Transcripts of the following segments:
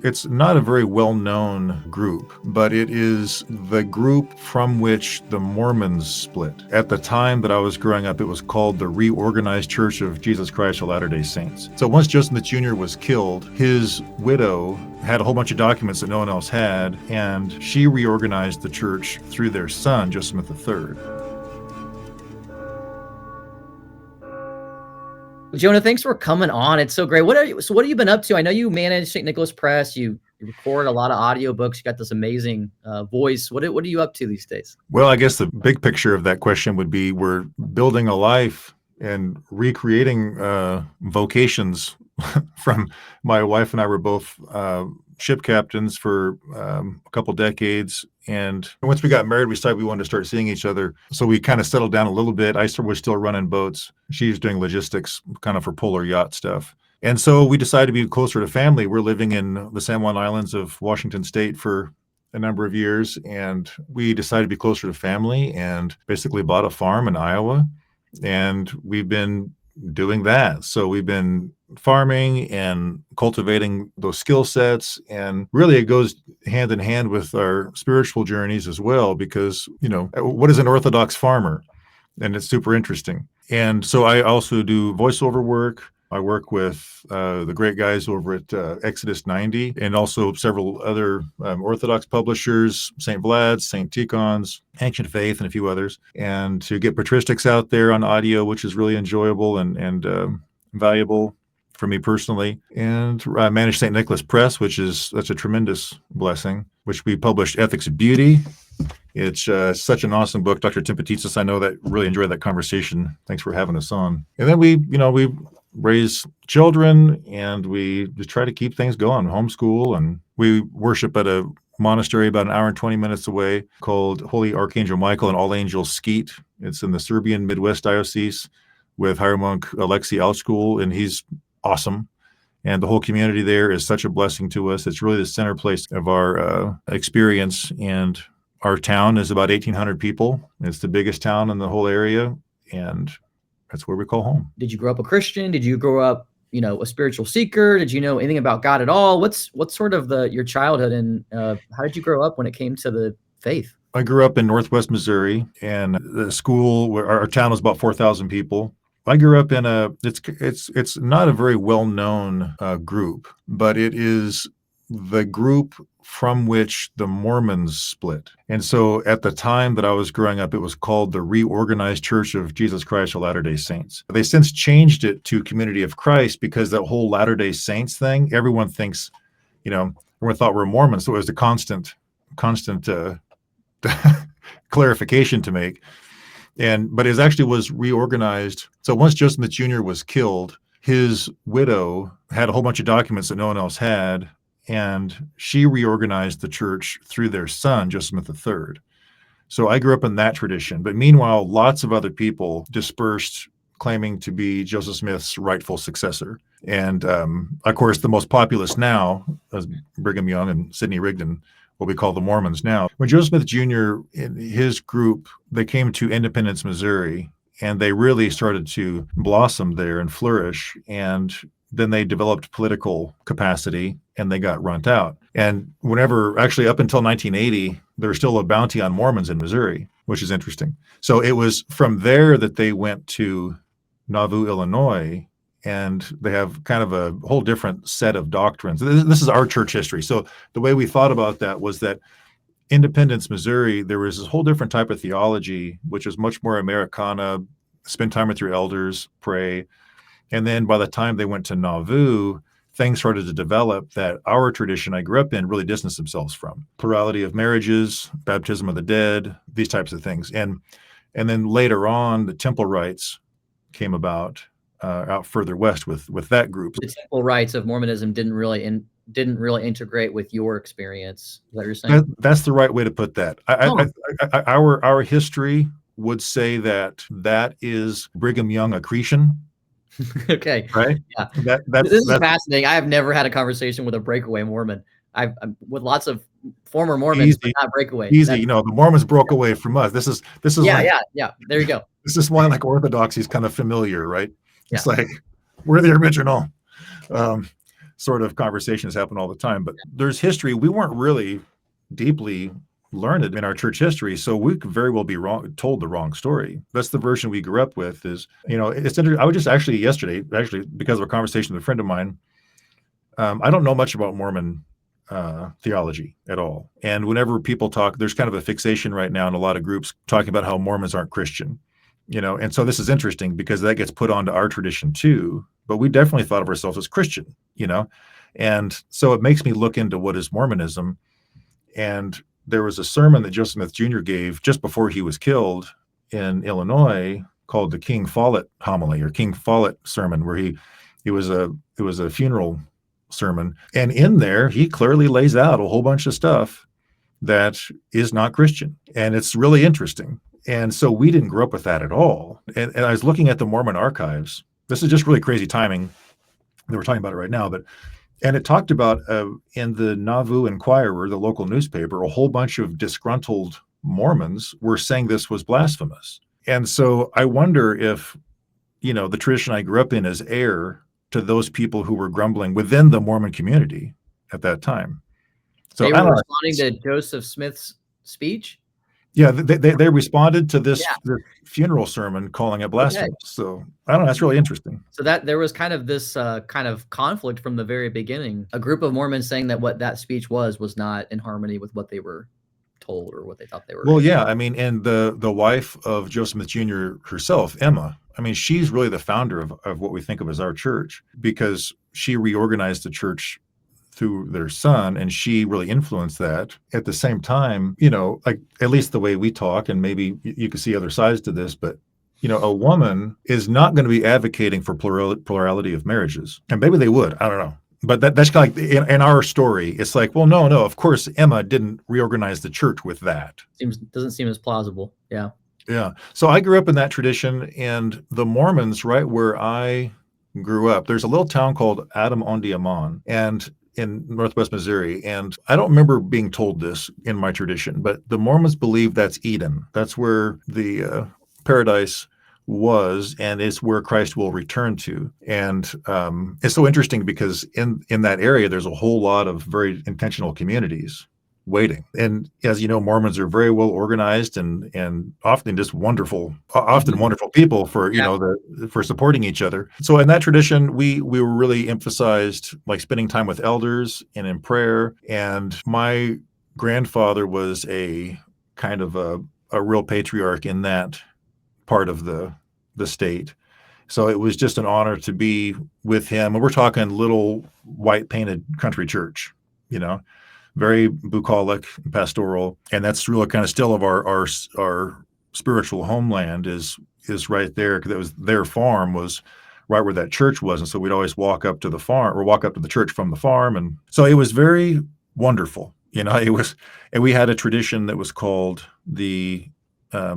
It's not a very well-known group, but it is the group from which the Mormons split. At the time that I was growing up, it was called the Reorganized Church of Jesus Christ of Latter-day Saints. So once Joseph Smith Jr. was killed, his widow had a whole bunch of documents that no one else had, and she reorganized the church through their son, Joseph Smith III. Jonah, thanks for coming on. It's so great. What have you been up to? I know you manage St. Nicholas Press. You record a lot of audiobooks. You got this amazing voice. What are you up to these days? Well, I guess the big picture of that question would be we're building a life and recreating vocations from my wife and I were both ship captains for a couple decades. And once we got married, we decided we wanted to start seeing each other. So we kind of settled down a little bit. I was still running boats. She was doing logistics kind of for polar yacht stuff. And so we decided to be closer to family. We're living in the San Juan Islands of Washington State for a number of years. And we decided to be closer to family and basically bought a farm in Iowa. And we've been doing that. So we've been farming and cultivating those skill sets. And really it goes hand in hand with our spiritual journeys as well, because, what is an Orthodox farmer? And it's super interesting. And so I also do voiceover work. I work with the great guys over at Exodus 90 and also several other Orthodox publishers, St. Vlad's, St. Tikhon's, Ancient Faith, and a few others. And to get patristics out there on audio, which is really enjoyable and valuable for me personally. And I manage St. Nicholas Press, that's a tremendous blessing, which we published Ethics of Beauty. It's such an awesome book. Dr. Tim Petitsis, I know that really enjoyed that conversation. Thanks for having us on. And then we raise children and we just try to keep things going, homeschool, and we worship at a monastery about an hour and 20 minutes away called Holy Archangel Michael and All Angels Skeet. It's in the Serbian Midwest Diocese with Hieromonk Alexei Altschul, and he's awesome. And the whole community there is such a blessing to us. It's really the center place of our experience. And our town is about 1,800 people. It's the biggest town in the whole area. And that's where we call home. Did you grow up a Christian? Did you grow up, a spiritual seeker? Did you know anything about God at all? What's sort of your childhood, and how did you grow up when it came to the faith? I grew up in Northwest Missouri, and the school, our town was about 4,000 people. I grew up in it's not a very well-known group, but it is the group from which the Mormons split. And so at the time that I was growing up, it was called the Reorganized Church of Jesus Christ of Latter-day Saints. They since changed it to Community of Christ because that whole Latter-day Saints thing, everyone thinks, everyone thought we're Mormons. So it was a constant clarification to make. But it actually was reorganized. So once Joseph Smith Jr. was killed, his widow had a whole bunch of documents that no one else had, and she reorganized the church through their son, Joseph Smith III. So I grew up in that tradition. But meanwhile, lots of other people dispersed claiming to be Joseph Smith's rightful successor. And of course, the most populous now is Brigham Young and Sidney Rigdon, what we call the Mormons now. When Joseph Smith Jr., in his group, they came to Independence, Missouri, and they really started to blossom there and flourish. And then they developed political capacity and they got runt out. And actually up until 1980, there was still a bounty on Mormons in Missouri, which is interesting. So it was from there that they went to Nauvoo, Illinois, and they have kind of a whole different set of doctrines. This is our church history. So the way we thought about that was that Independence, Missouri, there was this whole different type of theology, which was much more Americana, spend time with your elders, pray. And then by the time they went to Nauvoo, things started to develop that our tradition I grew up in really distanced themselves from. Plurality of marriages, baptism of the dead, these types of things. And then later on, the temple rites came about out further west with that group. The temple rites of Mormonism didn't really integrate with your experience. Is that what you're saying? That's the right way to put that. Our history would say that is Brigham Young accretion. Okay. Right. Yeah. This is fascinating. I have never had a conversation with a breakaway Mormon. I'm with lots of former Mormons, but not breakaway. Easy. The Mormons broke away from us. This is yeah. There you go. This is why Orthodoxy is kind of familiar, right? It's like we're the original. sort of conversations happen all the time. But there's history. We weren't really deeply learned in our church history, so we could very well be told the wrong story. That's the version we grew up with. Is, it's interesting. I was just actually yesterday, because of a conversation with a friend of mine. I don't know much about Mormon theology at all, and whenever people talk, there's kind of a fixation right now in a lot of groups talking about how Mormons aren't Christian. And so this is interesting because that gets put onto our tradition too. But we definitely thought of ourselves as Christian, and so it makes me look into what is Mormonism. And there was a sermon that Joseph Smith Jr. gave just before he was killed in Illinois called the King Follett homily, or King Follett sermon, where it was a funeral sermon. And in there, he clearly lays out a whole bunch of stuff that is not Christian. And it's really interesting. And so we didn't grow up with that at all. And I was looking at the Mormon archives. This is just really crazy timing that we're talking about it right now. And it talked about in the Nauvoo Enquirer, the local newspaper, a whole bunch of disgruntled Mormons were saying this was blasphemous. And so I wonder if, the tradition I grew up in is heir to those people who were grumbling within the Mormon community at that time. So they were responding to Joseph Smith's speech? Yeah, they responded to this funeral sermon calling it blasphemous. Okay. So I don't know. That's really interesting. So that there was kind of this kind of conflict from the very beginning. A group of Mormons saying that what that speech was not in harmony with what they were told or what they thought they were. Well, yeah. I mean, and the wife of Joseph Smith Jr. herself, Emma, I mean, she's really the founder of what we think of as our church, because she reorganized the church through their son, and she really influenced that. At the same time, like at least the way we talk, and maybe you can see other sides to this, but a woman is not going to be advocating for plurality of marriages, and maybe they would. I don't know, but that's kind of like in our story. It's like, well, no, of course, Emma didn't reorganize the church with that. Doesn't seem as plausible. Yeah. Yeah. So I grew up in that tradition, and the Mormons, right where I grew up, there's a little town called Adam-on-the-Amman, and in Northwest Missouri. And I don't remember being told this in my tradition, but the Mormons believe that's Eden. That's where the paradise was, and it's where Christ will return to. And it's so interesting because in that area, there's a whole lot of very intentional communities waiting. And as you know, Mormons are very well organized and often just wonderful people for, for supporting each other. So in that tradition, we were really emphasized like spending time with elders and in prayer. And my grandfather was a kind of a real patriarch in that part of the state. So it was just an honor to be with him. And we're talking little white painted country church, very bucolic and pastoral. And that's really kind of still of our spiritual homeland is right there, because it was their farm was right where that church was. And so we'd always walk up to the farm or walk up to the church from the farm. And so it was very wonderful. It was, and we had a tradition that was called the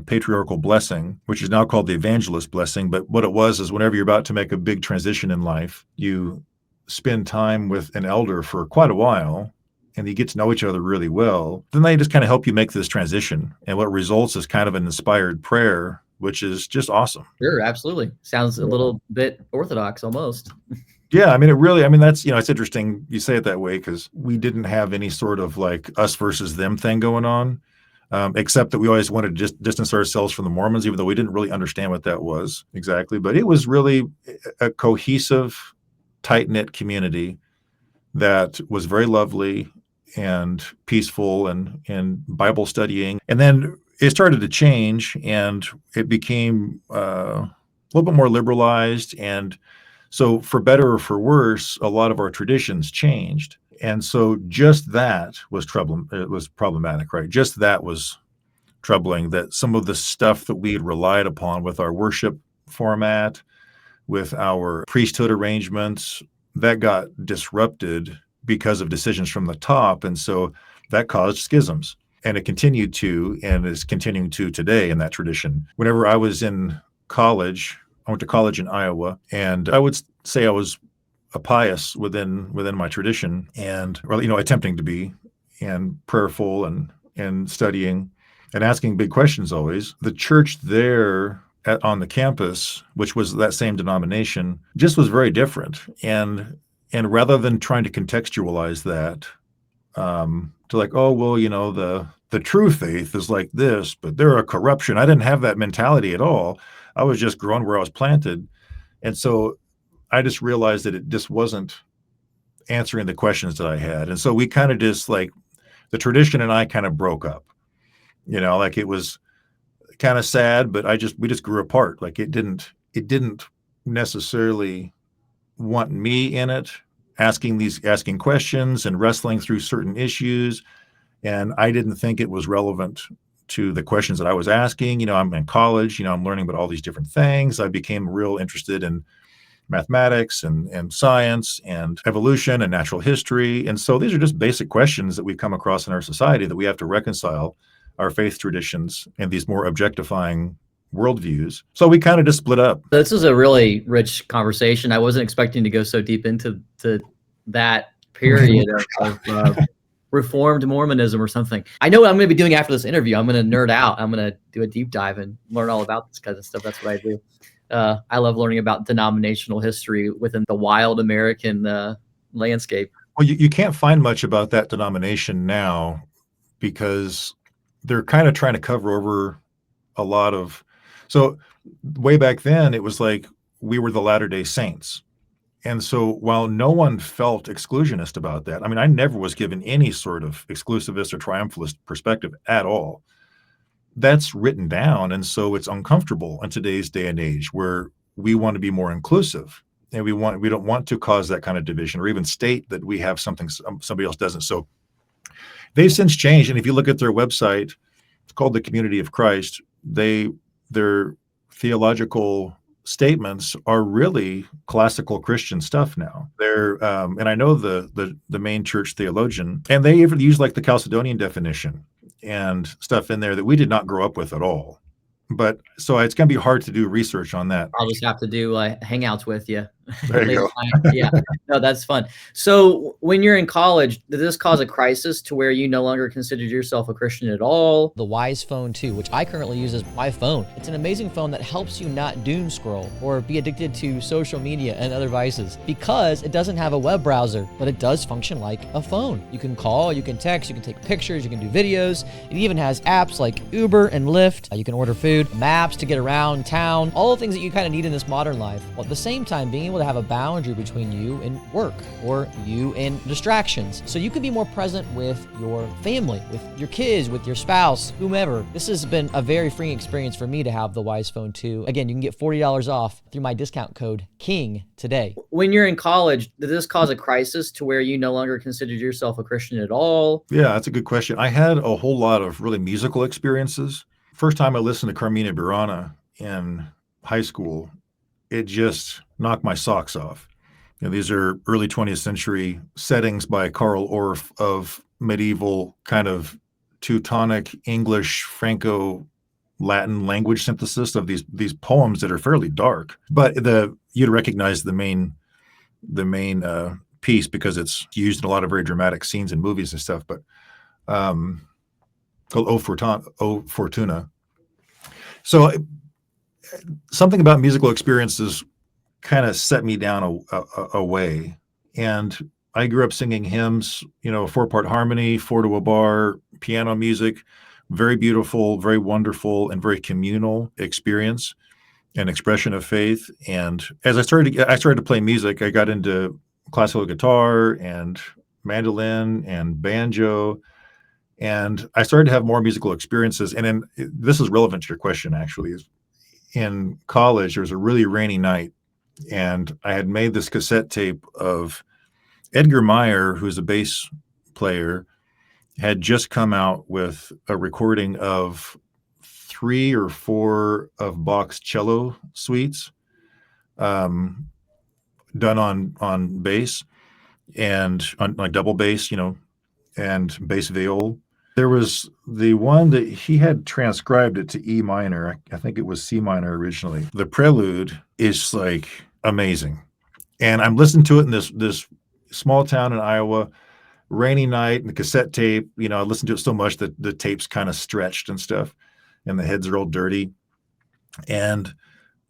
patriarchal blessing, which is now called the evangelist blessing. But what it was is whenever you're about to make a big transition in life, you spend time with an elder for quite a while, and you get to know each other really well. Then they just kind of help you make this transition. And what results is kind of an inspired prayer, which is just awesome. Sure, absolutely. Sounds a little bit Orthodox almost. Yeah, that's, it's interesting you say it that way, because we didn't have any sort of like us versus them thing going on, except that we always wanted to just distance ourselves from the Mormons, even though we didn't really understand what that was exactly. But it was really a cohesive, tight-knit community that was very lovely and peaceful and Bible studying. And then it started to change, and it became a little bit more liberalized. And so for better or for worse, a lot of our traditions changed. And so just that was problematic, right? Just that was troubling, that some of the stuff that we had relied upon with our worship format, with our priesthood arrangements, that got disrupted because of decisions from the top. And so that caused schisms. And it continued to, and is continuing to today in that tradition. Whenever I was in college, I went to college in Iowa, and I would say I was a pious within my tradition, and attempting to be, and prayerful and studying and asking big questions always. The church there on the campus, which was that same denomination, just was very different. And And rather than trying to contextualize that, to like, oh, well, the true faith is like this, but they're a corruption. I didn't have that mentality at all. I was just growing where I was planted. And so I just realized that it just wasn't answering the questions that I had. And so we kind of just like, the tradition and I kind of broke up, like it was kind of sad, but we just grew apart. Like it didn't necessarily want me in it, asking questions and wrestling through certain issues. And I didn't think it was relevant to the questions that I was asking. I'm in college, I'm learning about all these different things. I became real interested in mathematics and science and evolution and natural history. And so these are just basic questions that we come across in our society that we have to reconcile our faith traditions and these more objectifying worldviews. So we kind of just split up. This is a really rich conversation. I wasn't expecting to go so deep into that period of Reformed Mormonism or something. I know what I'm going to be doing after this interview. I'm going to nerd out. I'm going to do a deep dive and learn all about this kind of stuff. That's what I do. I love learning about denominational history within the wild American landscape. Well, you can't find much about that denomination now because they're kind of trying to cover over a lot of. So way back then, it was like we were the Latter-day Saints. And so while no one felt exclusionist about that, I mean, I never was given any sort of exclusivist or triumphalist perspective at all. That's written down. And so it's uncomfortable in today's day and age where we want to be more inclusive and we don't want to cause that kind of division or even state that we have something somebody else doesn't. So they've since changed. And if you look at their website, it's called the Community of Christ. Their theological statements are really classical Christian stuff now. They're and I know the main church theologian, and they even use like the Chalcedonian definition and stuff in there that we did not grow up with at all. But so it's going to be hard to do research on that. I'll just have to do hangouts with you. There you go. Yeah, no, that's fun. So when you're in college, did this cause a crisis to where you no longer considered yourself a Christian at all? The Wise Phone 2, which I currently use as my phone. It's an amazing phone that helps you not doom scroll or be addicted to social media and other vices because it doesn't have a web browser, but it does function like a phone. You can call, you can text, you can take pictures, you can do videos. It even has apps like Uber and Lyft. You can order food, maps to get around town, all the things that you kind of need in this modern life. While at the same time, being able to have a boundary between you and work or you and distractions. So you can be more present with your family, with your kids, with your spouse, whomever. This has been a very freeing experience for me to have the Wise Phone 2. Again, you can get $40 off through my discount code KING today. When you're in college, did this cause a crisis to where you no longer considered yourself a Christian at all? Yeah, that's a good question. I had a whole lot of really musical experiences. First time I listened to Carmina Burana in high school, it just knocked my socks off. These are early 20th century settings by Karl Orff of medieval kind of Teutonic English Franco-Latin language synthesis of these poems that are fairly dark. But you'd recognize the main piece because it's used in a lot of very dramatic scenes in movies and stuff. But called O Fortuna. So something about musical experiences kind of set me down a way. And I grew up singing hymns, 4-part harmony, 4 to a bar, piano music, very beautiful, very wonderful, and very communal experience and expression of faith. And as I started to play music, I got into classical guitar and mandolin and banjo. And I started to have more musical experiences. And then this is relevant to your question, actually, is in college, there was a really rainy night. And I had made this cassette tape of Edgar Meyer, who's a bass player, had just come out with a recording of 3 or 4 of Bach's cello suites done on bass and on like double bass, and bass viol. There was the one that he had transcribed it to E minor. I think it was C minor originally. The prelude is like amazing. And I'm listening to it in this small town in Iowa, rainy night, and the cassette tape, I listened to it so much that the tape's kind of stretched and stuff, and the heads are all dirty. And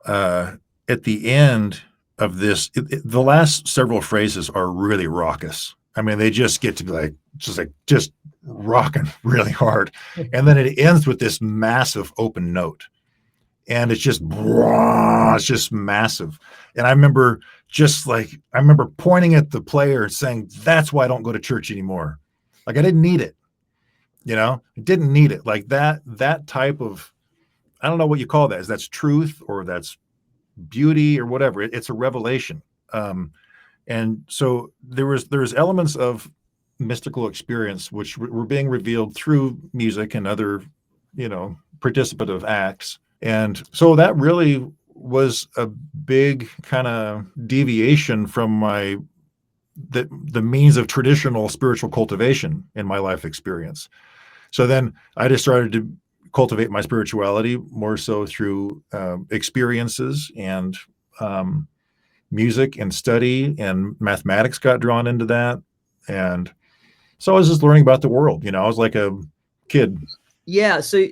at the end, of this. The last several phrases are really raucous. I mean, they just get to be like just rocking really hard, and then it ends with this massive open note, and it's just massive. And I remember pointing at the player and saying, "That's why I don't go to church anymore." Like I didn't need it, I didn't need it. Like that type of, I don't know what you call that. Is that's truth or that's beauty or whatever. It's a revelation. And so there's elements of mystical experience which were being revealed through music and other, participative acts. And so that really was a big kind of deviation from the means of traditional spiritual cultivation in my life experience. So then I just started to cultivate my spirituality more so through experiences and music and study, and mathematics got drawn into that. And so I was just learning about the world. I was like a kid. Yeah. So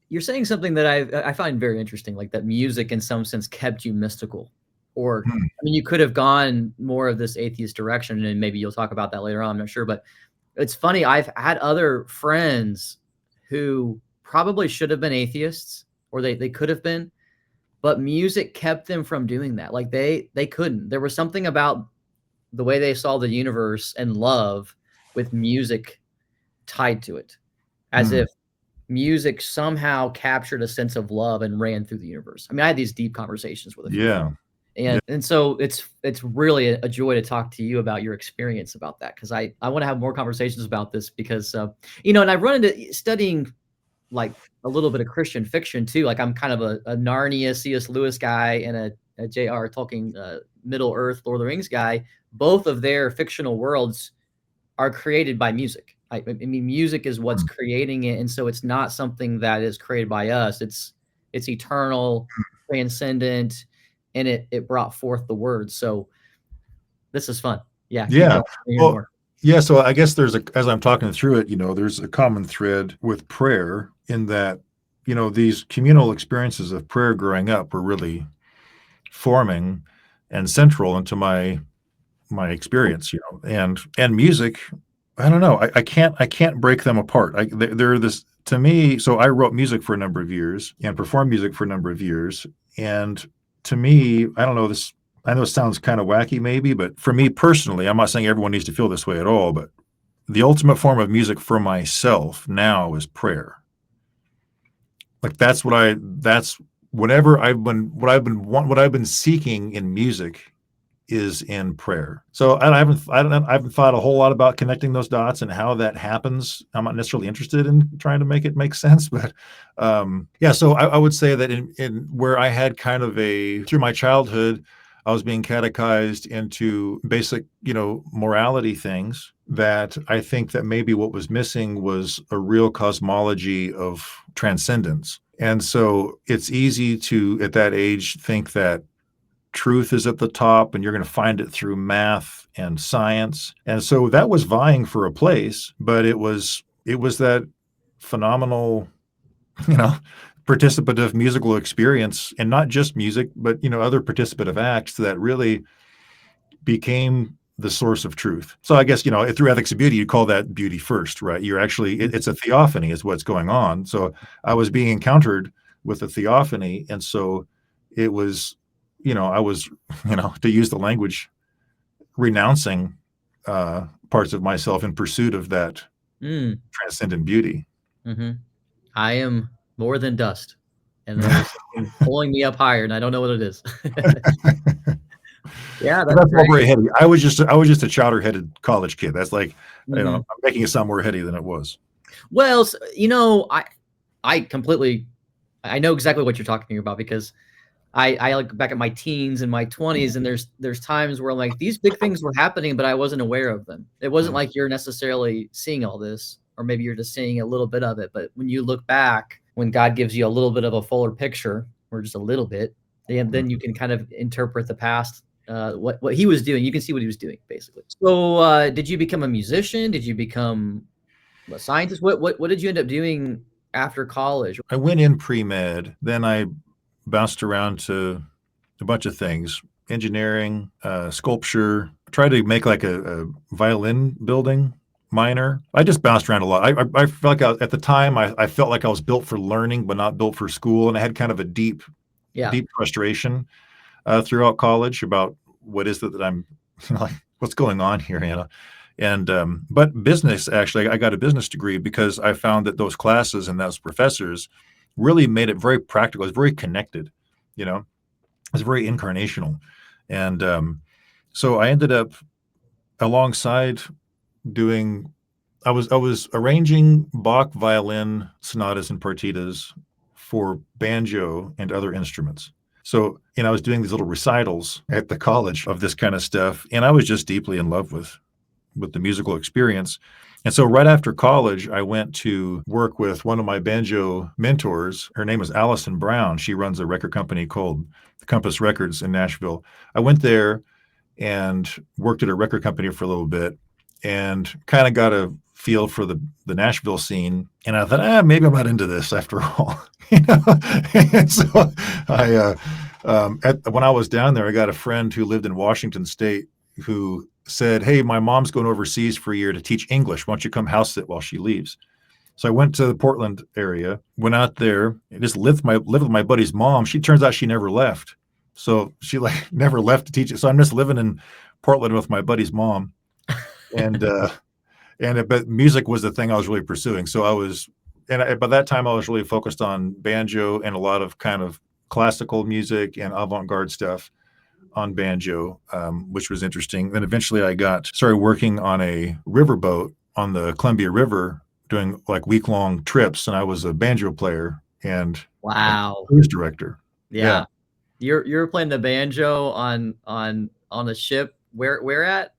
you're saying something that I find very interesting, like that music in some sense kept you mystical, or I mean, you could have gone more of this atheist direction, and maybe you'll talk about that later on. I'm not sure, but it's funny. I've had other friends who probably should have been atheists, or they could have been, but music kept them from doing that. Like they couldn't. There was something about the way they saw the universe and love with music tied to it, as if music somehow captured a sense of love and ran through the universe. I mean, I had these deep conversations with a few people. And so it's really a joy to talk to you about your experience about that, because I want to have more conversations about this, because and I've run into studying like a little bit of Christian fiction too. Like I'm kind of a Narnia C.S. Lewis guy and a J.R. Tolkien Middle Earth Lord of the Rings guy. Both of their fictional worlds are created by music. I mean, music is what's creating it, and so it's not something that is created by us. It's eternal, transcendent, and it brought forth the word. So this is fun. Yeah. Well, yeah. So I guess as I'm talking through it, there's a common thread with prayer in that, these communal experiences of prayer growing up were really forming and central into my experience, and music. I don't know. I can't break them apart. They're this to me. So I wrote music for a number of years and performed music for a number of years. And to me, I don't know this. I know it sounds kind of wacky maybe, but for me personally, I'm not saying everyone needs to feel this way at all, but the ultimate form of music for myself now is prayer. Like that's what I've been seeking in music is in prayer. So I haven't thought a whole lot about connecting those dots and how that happens. I'm not necessarily interested in trying to make it make sense, but yeah. So I would say that in where I had kind of through my childhood, I was being catechized into basic, morality things, that I think that maybe what was missing was a real cosmology of transcendence. And so it's easy to, at that age, think that truth is at the top and you're going to find it through math and science. And so that was vying for a place, but it was that phenomenal, participative musical experience, and not just music, but, other participative acts that really became the source of truth. So I guess, through ethics of beauty, you call that beauty first, right? You're actually, it's a theophany is what's going on. So I was being encountered with a theophany. And so it was, I was, to use the language, renouncing parts of myself in pursuit of that transcendent beauty. Mm-hmm. I am more than dust, and there's something pulling me up higher, and I don't know what it is. Yeah, that's not very heady. I was just a chowder-headed college kid. That's like, I'm making it sound more heady than it was. Well, I completely, I know exactly what you're talking about, because I look back at my teens and my 20s, and there's times where I'm like, these big things were happening, but I wasn't aware of them. It wasn't like you're necessarily seeing all this, or maybe you're just seeing a little bit of it. But when you look back, when God gives you a little bit of a fuller picture, or just a little bit, and then you can kind of interpret the past, what he was doing. You can see what he was doing, basically. So did you become a musician? Did you become a scientist? What did you end up doing after college? I went in pre-med, then I bounced around to a bunch of things. engineering, sculpture. Tried to make like a violin building minor. I just bounced around a lot. I felt like at the time I felt like I was built for learning, but not built for school, and I had kind of a deep frustration throughout college about what is it that I'm like, what's going on here, And but business, actually, I got a business degree because I found that those classes and those professors really made it very practical. It's very connected, it's very incarnational. And so I ended up alongside doing, I was arranging Bach violin sonatas and partitas for banjo and other instruments. So, I was doing these little recitals at the college of this kind of stuff, and I was just deeply in love with the musical experience. And so right after college, I went to work with one of my banjo mentors. Her name is Allison Brown. She runs a record company called Compass Records in Nashville. I went there and worked at a record company for a little bit and kind of got a feel for the Nashville scene. And I thought, maybe I'm not into this after all. And so when I was down there, I got a friend who lived in Washington State who said, "Hey, my mom's going overseas for a year to teach English. Why don't you come house sit while she leaves?" So I went to the Portland area, went out there, and just lived with my buddy's mom. Turns out she never left. So she never left to teach it. So I'm just living in Portland with my buddy's mom. And but music was the thing I was really pursuing. So by that time I was really focused on banjo and a lot of kind of classical music and avant-garde stuff on banjo, which was interesting. Then eventually I started working on a riverboat on the Columbia River, doing like week-long trips, and I was a banjo player and cruise director. Yeah. You're playing the banjo on a ship. Where at?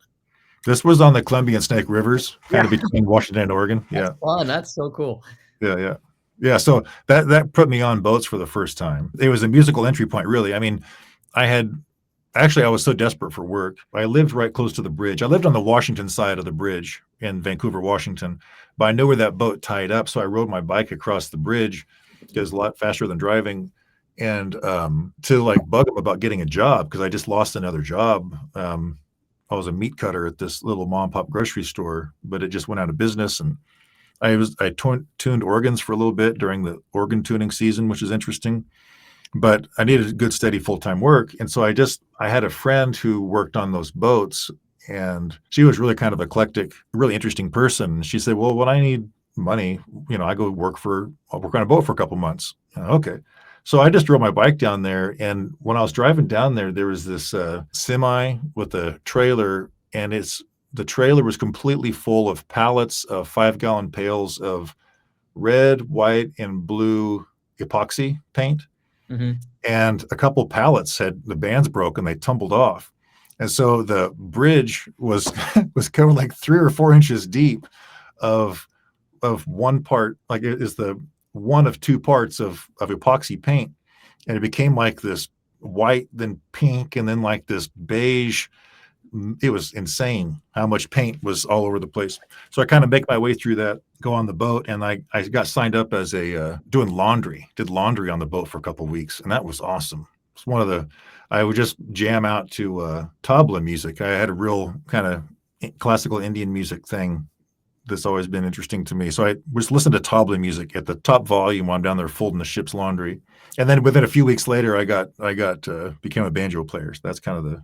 This was on the Columbia and Snake Rivers, kind of between Washington and Oregon. That's fun. That's so cool. Yeah. So that put me on boats for the first time. It was a musical entry point, really. I mean, I was so desperate for work. I lived right close to the bridge. I lived on the Washington side of the bridge in Vancouver, Washington, but I knew where that boat tied up. So I rode my bike across the bridge. It was a lot faster than driving. And to bug them about getting a job, because I just lost another job. I was a meat cutter at this little mom and pop grocery store, but it just went out of business. And I tuned organs for a little bit during the organ tuning season, which is interesting. But I needed good, steady, full-time work. And so I had a friend who worked on those boats, and she was really kind of eclectic, really interesting person. She said, "Well, when I need money, I go I'll work on a boat for a couple months." Okay. So I just drove my bike down there. And when I was driving down there, there was this semi with a trailer, and the trailer was completely full of pallets of 5-gallon pails of red, white, and blue epoxy paint. Mm-hmm. And a couple pallets the bands broke and they tumbled off. And so the bridge was covered like 3 or 4 inches deep of one part, like it is the one of 2 parts of epoxy paint. And it became like this white, then pink, and then like this beige. It was insane how much paint was all over the place. So I kind of make my way through that, go on the boat, and I got signed up as did laundry on the boat for a couple of weeks, and that was awesome. It's I would just jam out to tabla music. I had a real kind of classical Indian music thing that's always been interesting to me. So I was listening to tabla music at the top volume while I'm down there folding the ship's laundry. And then within a few weeks later, I became a banjo player. So that's kind of the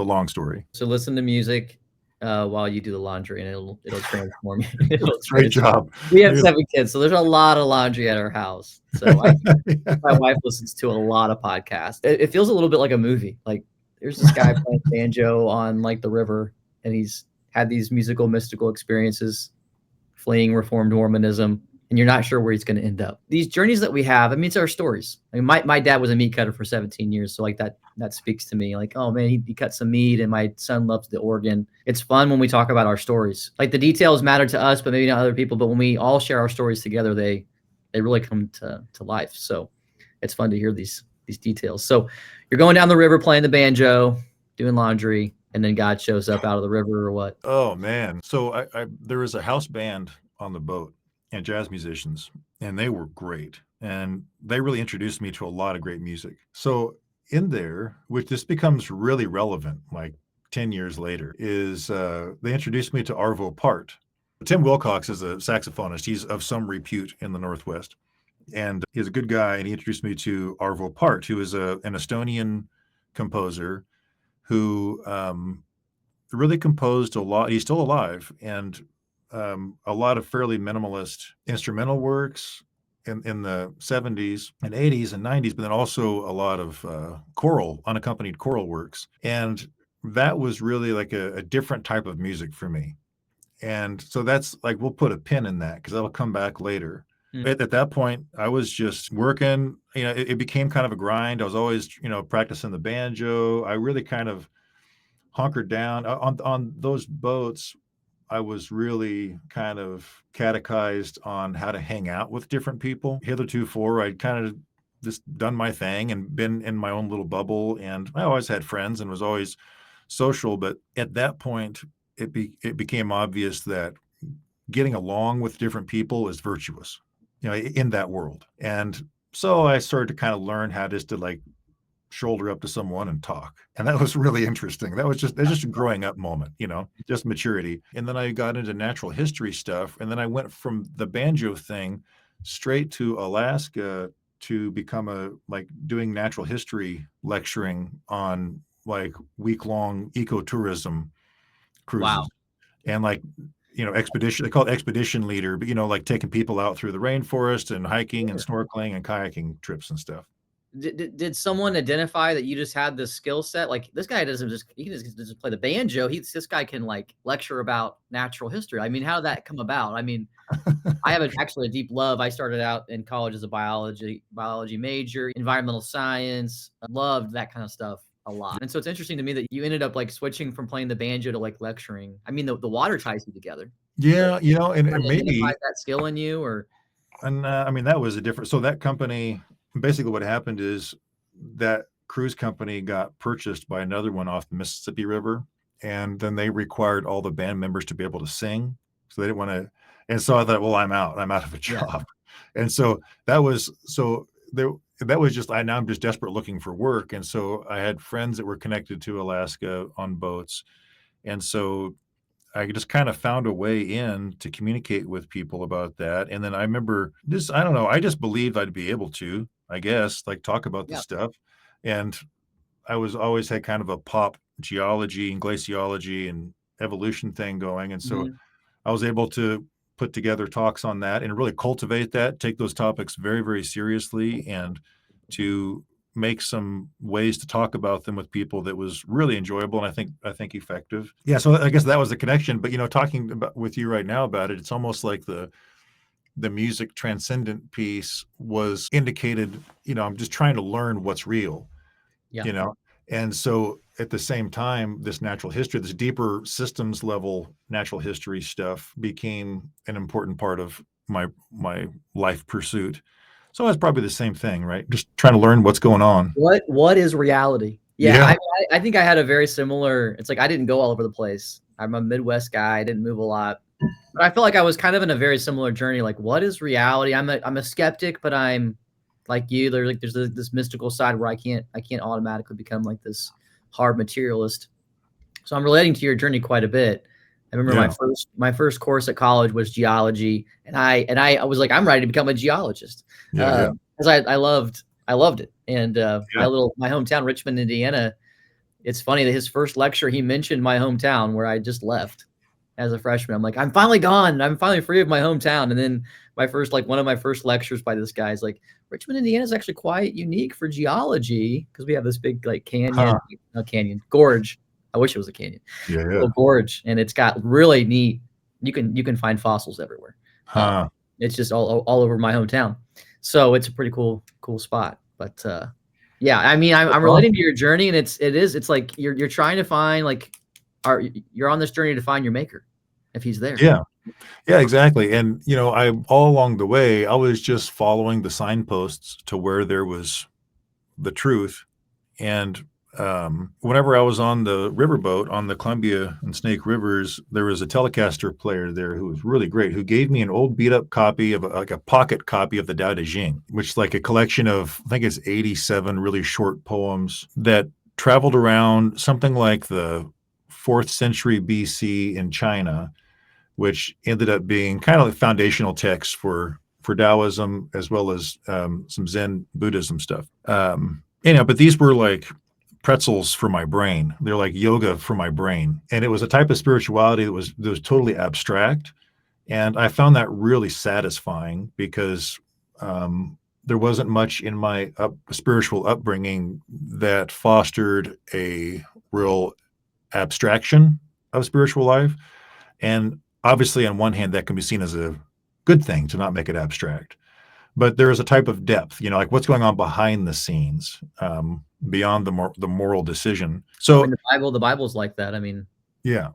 long story. So listen to music while you do the laundry, and it'll transform you. Great job. We have 7 kids, so there's a lot of laundry at our house. So my wife listens to a lot of podcasts. It feels a little bit like a movie. Like there's this guy playing banjo on the river, and he's had these musical, mystical experiences, fleeing Reformed Mormonism, and you're not sure where he's going to end up. These journeys that we have, it's our stories. I mean, my dad was a meat cutter for 17 years, so that speaks to me. Like, oh man, he cut some meat, and my son loves the organ. It's fun when we talk about our stories. Like the details matter to us, but maybe not other people. But when we all share our stories together, they really come to life. So it's fun to hear these details. So you're going down the river playing the banjo, doing laundry, and then God shows up out of the river, or what? Oh man! So there was a house band on the boat and jazz musicians, and they were great, and they really introduced me to a lot of great music. So in there, which this becomes really relevant, like 10 years later, is they introduced me to Arvo Pärt. Tim Wilcox is a saxophonist. He's of some repute in the Northwest. And he's a good guy. And he introduced me to Arvo Pärt, who is an Estonian composer who really composed a lot. He's still alive, and a lot of fairly minimalist instrumental works in the 70s and 80s and 90s, but then also a lot of choral, unaccompanied choral works. And that was really like a different type of music for me. And so that's like, we'll put a pin in that because that'll come back later. At that point, I was just working, it became kind of a grind. I was always, practicing the banjo. I really kind of hunkered down on those boats. I was really kind of catechized on how to hang out with different people. Heretofore, I'd kind of just done my thing and been in my own little bubble. And I always had friends and was always social. But at that point, it became obvious that getting along with different people is virtuous, in that world. And so I started to kind of learn how just to like shoulder up to someone and talk. And that was really interesting. That's just a growing up moment, just maturity. And then I got into natural history stuff. And then I went from the banjo thing straight to Alaska to become doing natural history lecturing on like week-long ecotourism cruises. Wow. And expedition, they call it expedition leader, but like taking people out through the rainforest and hiking and snorkeling and kayaking trips and stuff. Did someone identify that you just had this skill set? Like, this guy he can just play the banjo. This guy can like lecture about natural history. I mean, how did that come about? I mean, I have actually a deep love. I started out in college as a biology major, environmental science. I loved that kind of stuff a lot. And so it's interesting to me that you ended up like switching from playing the banjo to like lecturing. I mean, the water ties you together. Yeah, and maybe that skill in you, or. And I mean, that was a different. So that company, basically what happened is that cruise company got purchased by another one off the Mississippi River. And then they required all the band members to be able to sing. So they didn't want to. And so I thought, well, I'm out of a job. Yeah. And so that was just, now I'm just desperate looking for work. And so I had friends that were connected to Alaska on boats. And so I just kind of found a way in to communicate with people about that. And then I remember I don't know, I just believed I'd be able to, I guess, like talk about this stuff. And I always had kind of a pop geology and glaciology and evolution thing going. And so I was able to put together talks on that and really cultivate that, take those topics very, very seriously, and to make some ways to talk about them with people that was really enjoyable and I think effective. Yeah, so I guess that was the connection. But talking about with you right now about it, it's almost like the music transcendent piece was indicated. I'm just trying to learn what's real. Yeah. And so at the same time, this natural history, this deeper systems level natural history stuff became an important part of my life pursuit. So that's probably the same thing, right? Just trying to learn what's going on. What is reality? Yeah. I think I had a very similar. It's like I didn't go all over the place. I'm a Midwest guy. I didn't move a lot, but I feel like I was kind of in a very similar journey. Like, what is reality? I'm a skeptic, but I'm like you. There's this mystical side where I can't automatically become like this hard materialist. So I'm relating to your journey quite a bit. I remember my first course at college was geology, and I was like, I'm ready to become a geologist. Because I loved it. And my hometown, Richmond, Indiana. It's funny that his first lecture, he mentioned my hometown where I just left as a freshman. I'm like, I'm finally gone. I'm finally free of my hometown. And then one of my first lectures by this guy is like, Richmond, Indiana is actually quite unique for geology because we have this big like gorge. I wish it was a canyon. A gorge, and it's got really neat. You can find fossils everywhere. It's just all over my hometown, so it's a pretty cool spot. But I mean, I'm relating to your journey, and it's like you're trying to find you're on this journey to find your maker, if he's there. Yeah, exactly. And I all along the way, I was just following the signposts to where there was the truth, and whenever I was on the riverboat on the Columbia and Snake Rivers, there was a Telecaster player there who was really great, who gave me an old beat up copy of like a pocket copy of the Tao Te Ching, which is like a collection of, I think it's 87 really short poems that traveled around something like the 4th century BC in China, which ended up being kind of like foundational text for Taoism as well as some Zen Buddhism stuff. But these were like pretzels for my brain. They're like yoga for my brain. And it was a type of spirituality that was totally abstract. And I found that really satisfying because there wasn't much in my spiritual upbringing that fostered a real abstraction of spiritual life. And obviously, on one hand, that can be seen as a good thing to not make it abstract. But there is a type of depth, like what's going on behind the scenes, beyond the moral decision. So in the Bible's like that. I mean, yeah,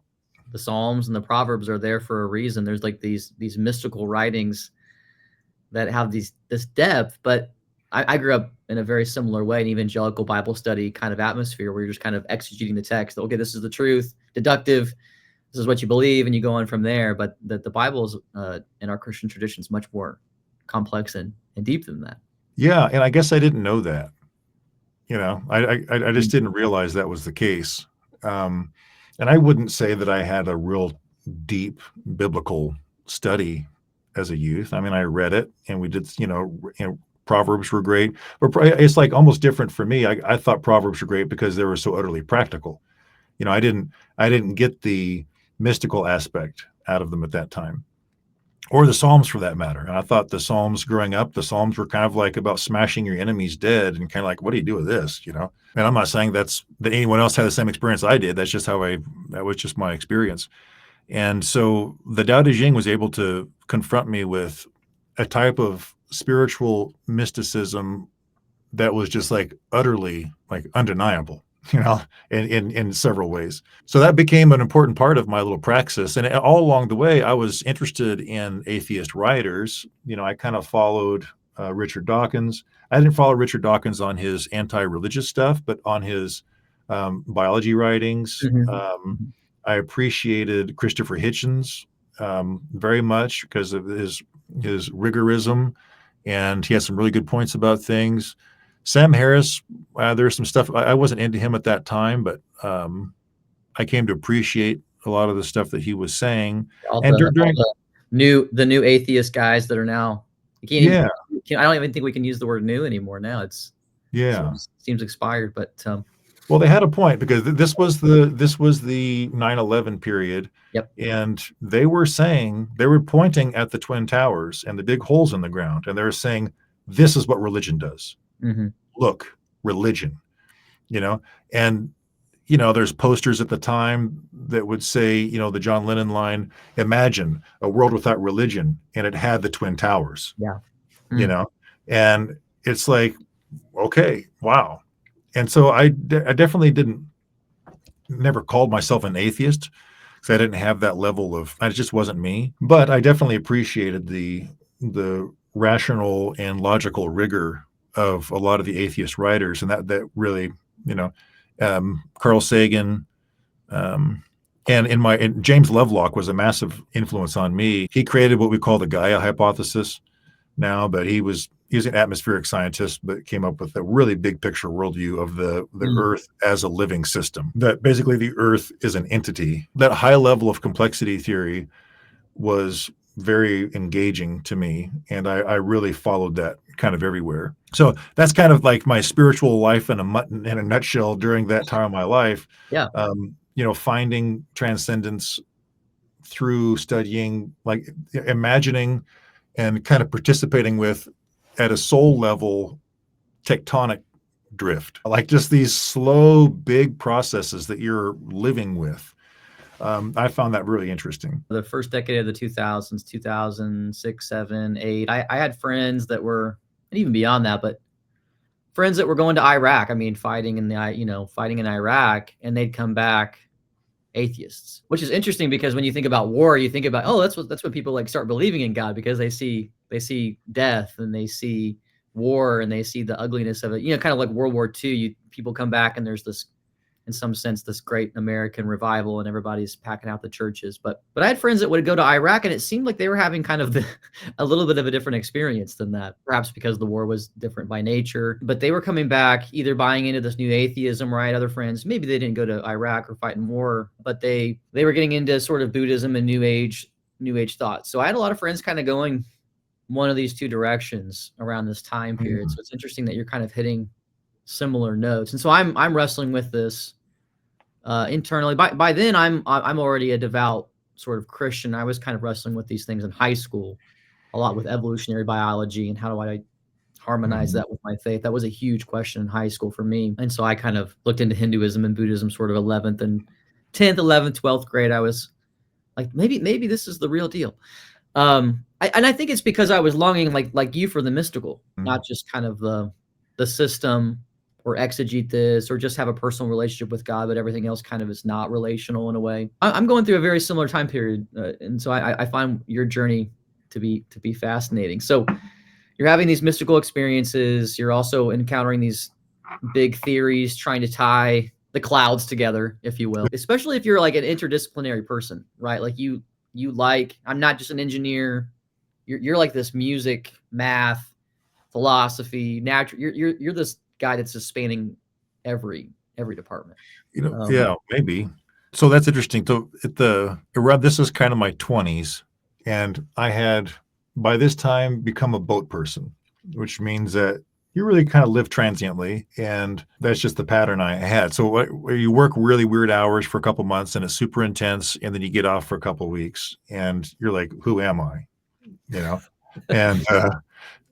the Psalms and the Proverbs are there for a reason. There's like these mystical writings that have this depth. But I grew up in a very similar way, an evangelical Bible study kind of atmosphere where you're just kind of exegeting the text. Okay, this is the truth, deductive. This is what you believe, and you go on from there. But the Bible's in our Christian tradition is much more complex and deep than that. Yeah, and I guess I didn't know that. I just didn't realize that was the case. And I wouldn't say that I had a real deep biblical study as a youth. I mean, I read it, and we did. Proverbs were great, but it's like almost different for me. I thought Proverbs were great because they were so utterly practical. I didn't get the mystical aspect out of them at that time, or the Psalms for that matter. And I thought the Psalms growing up, the Psalms were kind of like about smashing your enemies dead and kind of like, what do you do with this? And I'm not saying that anyone else had the same experience I did. That's just that was just my experience. And so the Tao Te Ching was able to confront me with a type of spiritual mysticism that was just like utterly like undeniable. In several ways. So that became an important part of my little praxis. And all along the way, I was interested in atheist writers. I kind of followed Richard Dawkins. I didn't follow Richard Dawkins on his anti-religious stuff, but on his biology writings. Mm-hmm. I appreciated Christopher Hitchens very much because of his rigorism, and he had some really good points about things. Sam Harris, there's some stuff I wasn't into him at that time, but I came to appreciate a lot of the stuff that he was saying. During the new atheist guys that are now, I don't even think we can use the word new anymore. Now it seems expired. But well, they had a point because this was the 9/11 period. Yep. And they were pointing at the Twin Towers and the big holes in the ground, and they were saying, this is what religion does. Mm-hmm. Look, religion, and there's posters at the time that would say, the John Lennon line, imagine a world without religion, and it had the Twin Towers. Yeah. And it's like, okay, wow. And so I definitely never called myself an atheist because I didn't have that level of, it just wasn't me, but I definitely appreciated the rational and logical rigor of a lot of the atheist writers, and that really, Carl Sagan, and James Lovelock was a massive influence on me. He created what we call the Gaia hypothesis now, but he was an atmospheric scientist, but came up with a really big picture worldview of the Earth as a living system. That basically the Earth is an entity. That high level of complexity theory was very engaging to me, and I really followed that kind of everywhere. So that's kind of like my spiritual life in a nutshell during that time of my life. Yeah. Finding transcendence through studying, like imagining and kind of participating with, at a soul level, tectonic drift, like just these slow, big processes that you're living with. I found that really interesting. The first decade of the 2000s, 2006, 7, 8, I had friends that were, and even beyond that, but friends that were going to Iraq. I mean, fighting in Iraq, and they'd come back atheists, which is interesting because when you think about war, you think about, oh, that's what people like start believing in God, because they see death and they see war and they see the ugliness of it. Kind of like World War II, people come back and there's this, in some sense, this great American revival and everybody's packing out the churches. But I had friends that would go to Iraq and it seemed like they were having kind of a little bit of a different experience than that, perhaps because the war was different by nature. But they were coming back either buying into this new atheism, right? Other friends, maybe they didn't go to Iraq or fight in war, but they were getting into sort of Buddhism and New Age thought. So I had a lot of friends kind of going one of these two directions around this time period. So it's interesting that you're kind of hitting similar notes. And so I'm wrestling with this internally. By then I'm already a devout sort of Christian. I was kind of wrestling with these things in high school, a lot with evolutionary biology and how do I harmonize that with my faith. That was a huge question in high school for me. And so I kind of looked into Hinduism and Buddhism sort of 11th and 10th, 11th, 12th grade. I was like, maybe this is the real deal. I think it's because I was longing like you for the mystical, not just kind of the system or exegete this or just have a personal relationship with God, but everything else kind of is not relational in a way. I'm going through a very similar time period. And so I find your journey to be fascinating. So you're having these mystical experiences. You're also encountering these big theories, trying to tie the clouds together, if you will, especially if you're like an interdisciplinary person, right? Like I'm not just an engineer. You're like this music, math, philosophy, natural. You're this guy that's just spanning every department. Yeah, maybe. So that's interesting. So around this is kind of my 20s, and I had by this time become a boat person, which means that you really kind of live transiently, and that's just the pattern I had. So where you work really weird hours for a couple months, and it's super intense, and then you get off for a couple weeks, and you're like, "Who am I?" And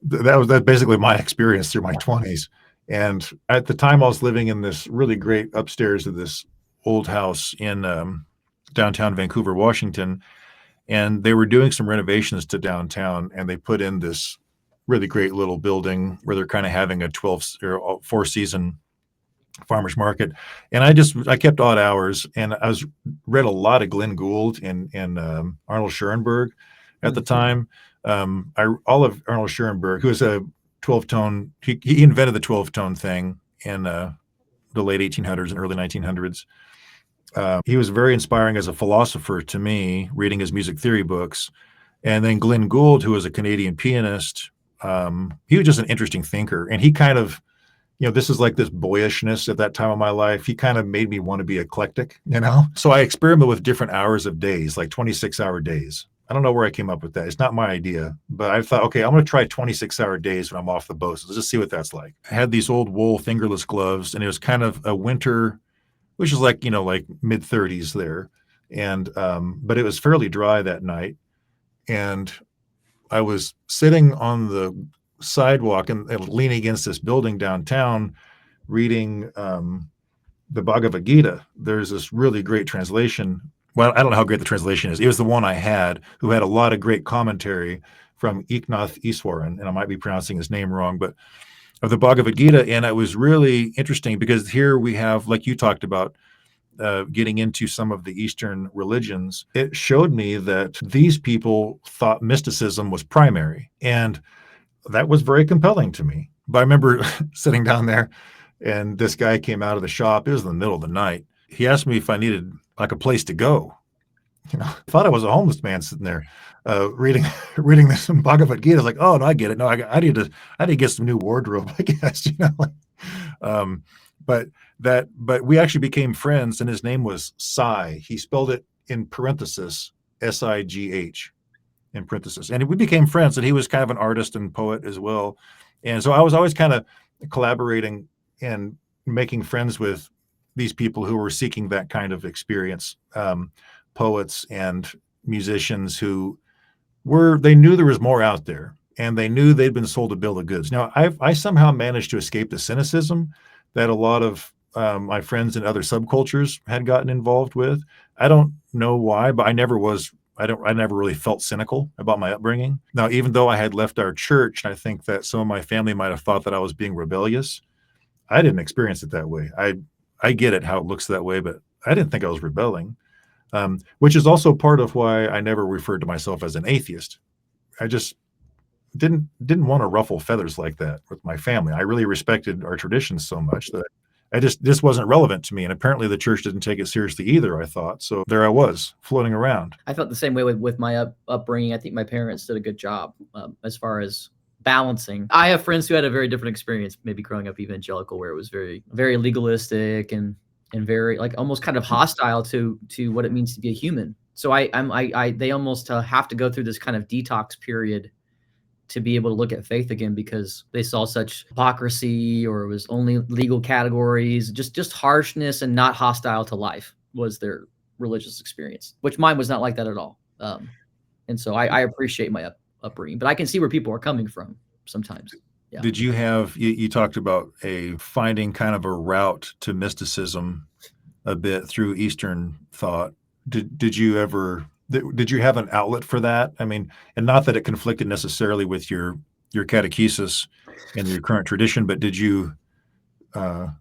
that's basically my experience through my 20s. And at the time, I was living in this really great upstairs of this old house in downtown Vancouver, Washington, and they were doing some renovations to downtown, and they put in this really great little building where they're kind of having a 4-season farmers market. And I kept odd hours, and read a lot of Glenn Gould and Arnold Schoenberg at the time. All of Arnold Schoenberg, who was a 12-tone, he invented the 12-tone thing in the late 1800s and early 1900s. He was very inspiring as a philosopher to me, reading his music theory books. And then Glenn Gould, who was a Canadian pianist, he was just an interesting thinker. And he kind of, this is like this boyishness at that time of my life. He kind of made me want to be eclectic, So I experimented with different hours of days, like 26-hour days. I don't know where I came up with that. It's not my idea, but I thought, okay, I'm going to try 26-hour days when I'm off the boat. So let's just see what that's like. I had these old wool fingerless gloves, and it was kind of a winter, which is like, like mid-30s there. And, but it was fairly dry that night. And I was sitting on the sidewalk and leaning against this building downtown, reading the Bhagavad Gita. There's this really great translation. Well, I don't know how great the translation is. It was the one I had, who had a lot of great commentary from Eknath Easwaran, and I might be pronouncing his name wrong, but of the Bhagavad Gita. And it was really interesting because here we have, like you talked about, getting into some of the Eastern religions. It showed me that these people thought mysticism was primary, and that was very compelling to me. But I remember sitting down there, and this guy came out of the shop. It was in the middle of the night. He asked me if I needed like a place to go. I thought I was a homeless man sitting there reading this Bhagavad Gita. I was like, oh no, I get it. No, I need to get some new wardrobe, I guess. But we actually became friends, and his name was Sai. He spelled it in parenthesis, S-I-G-H in parenthesis. And we became friends, and he was kind of an artist and poet as well. And so I was always kind of collaborating and making friends with these people who were seeking that kind of experience, poets and musicians who they knew there was more out there, and they knew they'd been sold a bill of goods. Now, I somehow managed to escape the cynicism that a lot of my friends in other subcultures had gotten involved with. I don't know why, but I never really felt cynical about my upbringing. Now, even though I had left our church, and I think that some of my family might have thought that I was being rebellious, I didn't experience it that way. I get it, how it looks that way, but I didn't think I was rebelling, which is also part of why I never referred to myself as an atheist. I just didn't want to ruffle feathers like that with my family. I really respected our traditions so much that this wasn't relevant to me. And apparently the church didn't take it seriously either, I thought. So there I was floating around. I felt the same way with my upbringing. I think my parents did a good job as far as balancing. I have friends who had a very different experience, maybe growing up evangelical, where it was very, very legalistic and very like almost kind of hostile to what it means to be a human. So they almost have to go through this kind of detox period to be able to look at faith again, because they saw such hypocrisy, or it was only legal categories, just harshness and not hostile to life was their religious experience, which mine was not like that at all. And so I appreciate my upbringing, but I can see where people are coming from sometimes. Yeah. Did you have, you talked about finding kind of a route to mysticism a bit through Eastern thought. Did you have an outlet for that? I mean, and not that it conflicted necessarily with your catechesis and your current tradition, but did you kind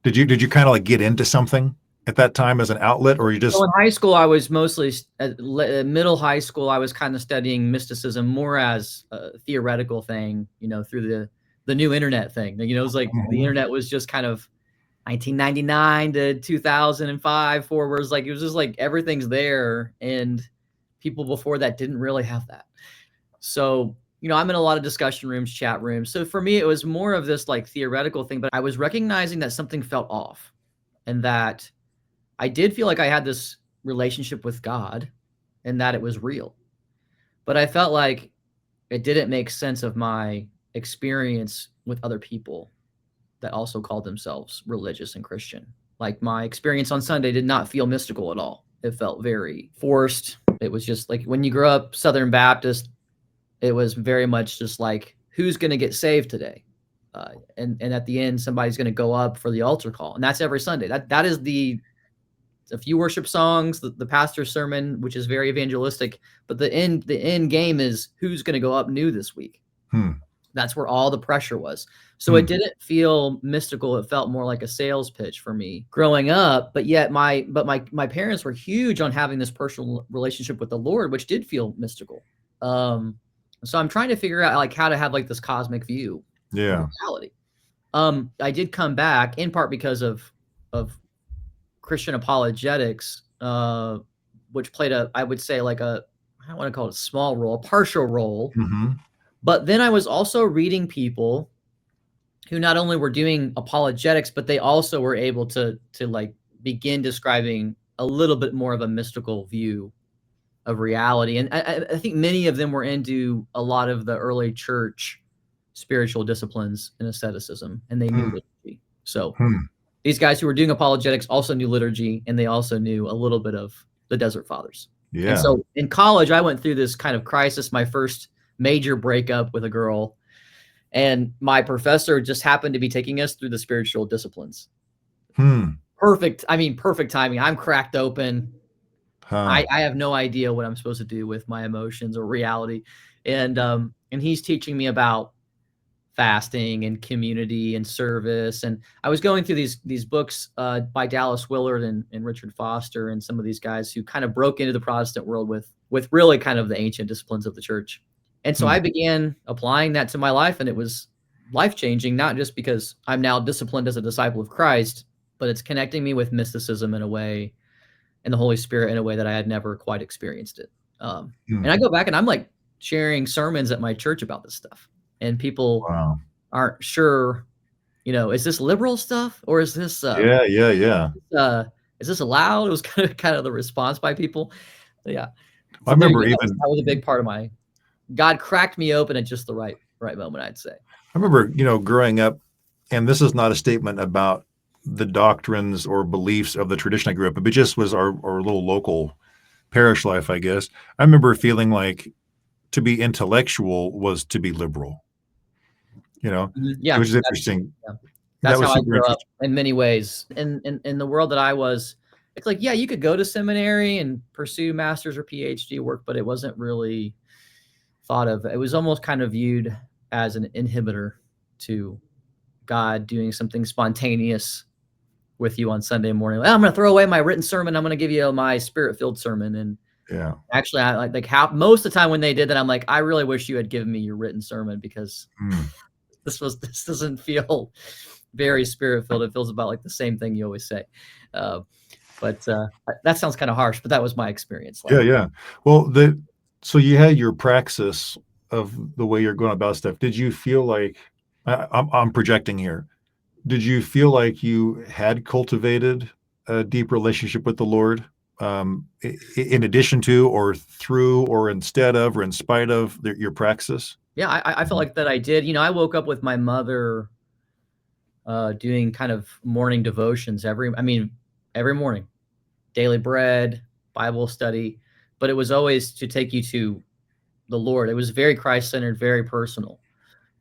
of like get into something at that time as an outlet, or you just? So in high school, I was mostly middle high school. I was kind of studying mysticism more as a theoretical thing, through the new internet thing. It was like the internet was just kind of 1999 to 2005, where it was just like everything's there, and people before that didn't really have that. So, I'm in a lot of discussion rooms, chat rooms. So for me, it was more of this like theoretical thing, but I was recognizing that something felt off, and that I did feel like I had this relationship with God and that it was real. But I felt like it didn't make sense of my experience with other people that also called themselves religious and Christian. Like my experience on Sunday did not feel mystical at all. It felt very forced. It was just like when you grow up Southern Baptist, it was very much just like, who's going to get saved today? And at the end, somebody's going to go up for the altar call. And that's every Sunday. That is a few worship songs, the pastor's sermon, which is very evangelistic, but the end game is who's going to go up new this week. That's where all the pressure was. So it didn't feel mystical. It felt more like a sales pitch for me growing up. But yet my parents were huge on having this personal relationship with the Lord, which did feel mystical. So I'm trying to figure out like how to have like this cosmic view of reality. I did come back in part because of Christian apologetics, which played I would say like I don't want to call it a small role, a partial role. But then I was also reading people who not only were doing apologetics, but they also were able to like begin describing a little bit more of a mystical view of reality. And I think many of them were into a lot of the early church spiritual disciplines and asceticism, and they knew liturgy. So these guys who were doing apologetics also knew liturgy, and they also knew a little bit of the Desert Fathers. Yeah. And so in college, I went through this kind of crisis, my first major breakup with a girl, and my professor just happened to be taking us through the spiritual disciplines. Perfect timing. I'm cracked open. I have no idea what I'm supposed to do with my emotions or reality. And he's teaching me about fasting and community and service. And I was going through these books by Dallas Willard and Richard Foster and some of these guys who kind of broke into the Protestant world with really kind of the ancient disciplines of the church. And so I began applying that to my life, and it was life-changing, not just because I'm now disciplined as a disciple of Christ, but it's connecting me with mysticism in a way, and the Holy Spirit in a way that I had never quite experienced it. And I go back and I'm like sharing sermons at my church about this stuff, and people aren't sure, is this liberal stuff or is this is this allowed? It was kind of the response by people. Yeah. So I remember that was a big part of God cracked me open at just the right moment, I'd say. I remember, growing up, and this is not a statement about the doctrines or beliefs of the tradition I grew up in, but it just was our little local parish life, I guess. I remember feeling like to be intellectual was to be liberal. Yeah, which is interesting. That's how I grew up in many ways. In the world that I was, it's like, yeah, you could go to seminary and pursue master's or PhD work, but it wasn't really thought of. It was almost kind of viewed as an inhibitor to God doing something spontaneous with you on Sunday morning. Well, I'm going to throw away my written sermon. I'm going to give you my spirit-filled sermon. And actually, I like how most of the time when they did that, I'm like, I really wish you had given me your written sermon, because this doesn't feel very spirit filled. It feels about like the same thing you always say. But that sounds kind of harsh, but that was my experience. Yeah, yeah. Well, so you had your praxis of the way you're going about stuff. Did you feel like I'm projecting here? Did you feel like you had cultivated a deep relationship with the Lord, in addition to, or through, or instead of, or in spite of your praxis? Yeah, I felt like that I did. I woke up with my mother doing kind of morning devotions every morning, daily bread, Bible study, but it was always to take you to the Lord. It was very Christ-centered, very personal.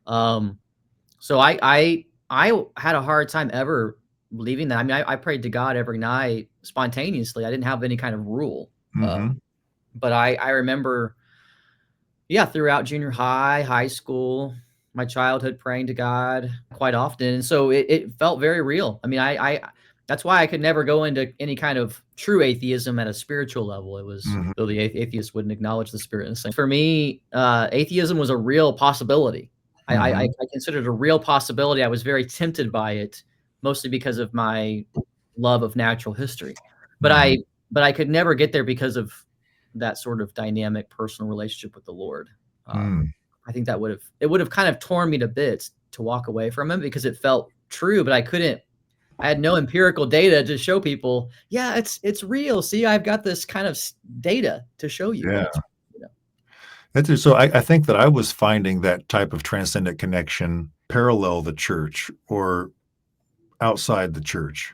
So I had a hard time ever leaving that. I prayed to God every night spontaneously. I didn't have any kind of rule. Mm-hmm. But I remember, throughout junior high, high school, my childhood, praying to God quite often. And so it felt very real. I that's why I could never go into any kind of true atheism at a spiritual level. It was, Mm-hmm. though the atheists wouldn't acknowledge the spirit in the same. For me, atheism was a real possibility. I considered it a real possibility. I was very tempted by it, mostly because of my love of natural history. But I could never get there because of that sort of dynamic personal relationship with the Lord. I think it would have kind of torn me to bits to walk away from him, because it felt true, but I had no empirical data to show people, yeah, it's real. See, I've got this kind of data to show you. Yeah. That So I think that I was finding that type of transcendent connection parallel the church or outside the church.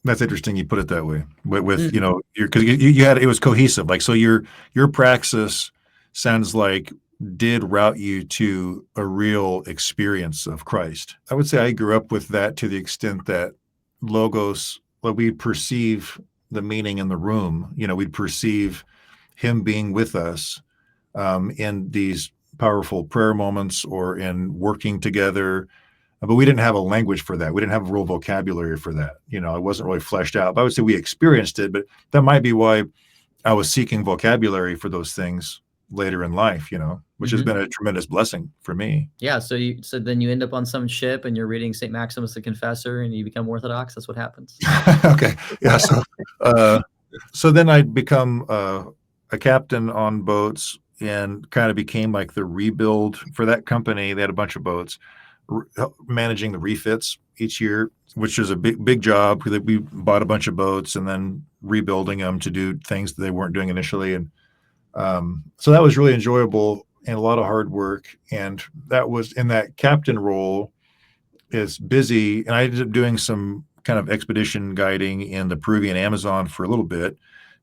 That's interesting you put it that way. With because you had, it was cohesive. Like, so your praxis sounds like did route you to a real experience of Christ. I would say I grew up with that to the extent that logos, like, we perceive the meaning in the room. We'd perceive him being with us in these powerful prayer moments or in working together. But we didn't have a language for that. We didn't have a real vocabulary for that. It wasn't really fleshed out. But I would say we experienced it, but that might be why I was seeking vocabulary for those things later in life, which has been a tremendous blessing for me. Yeah. So then you end up on some ship and you're reading St. Maximus the Confessor and you become Orthodox. That's what happens. Okay. Yeah. So then I'd become a captain on boats and kind of became like the rebuild for that company. They had a bunch of boats, managing the refits each year, which is a big job, because we bought a bunch of boats and then rebuilding them to do things that they weren't doing initially. And so that was really enjoyable and a lot of hard work. And that was in that captain role is busy. And I ended up doing some kind of expedition guiding in the Peruvian Amazon for a little bit,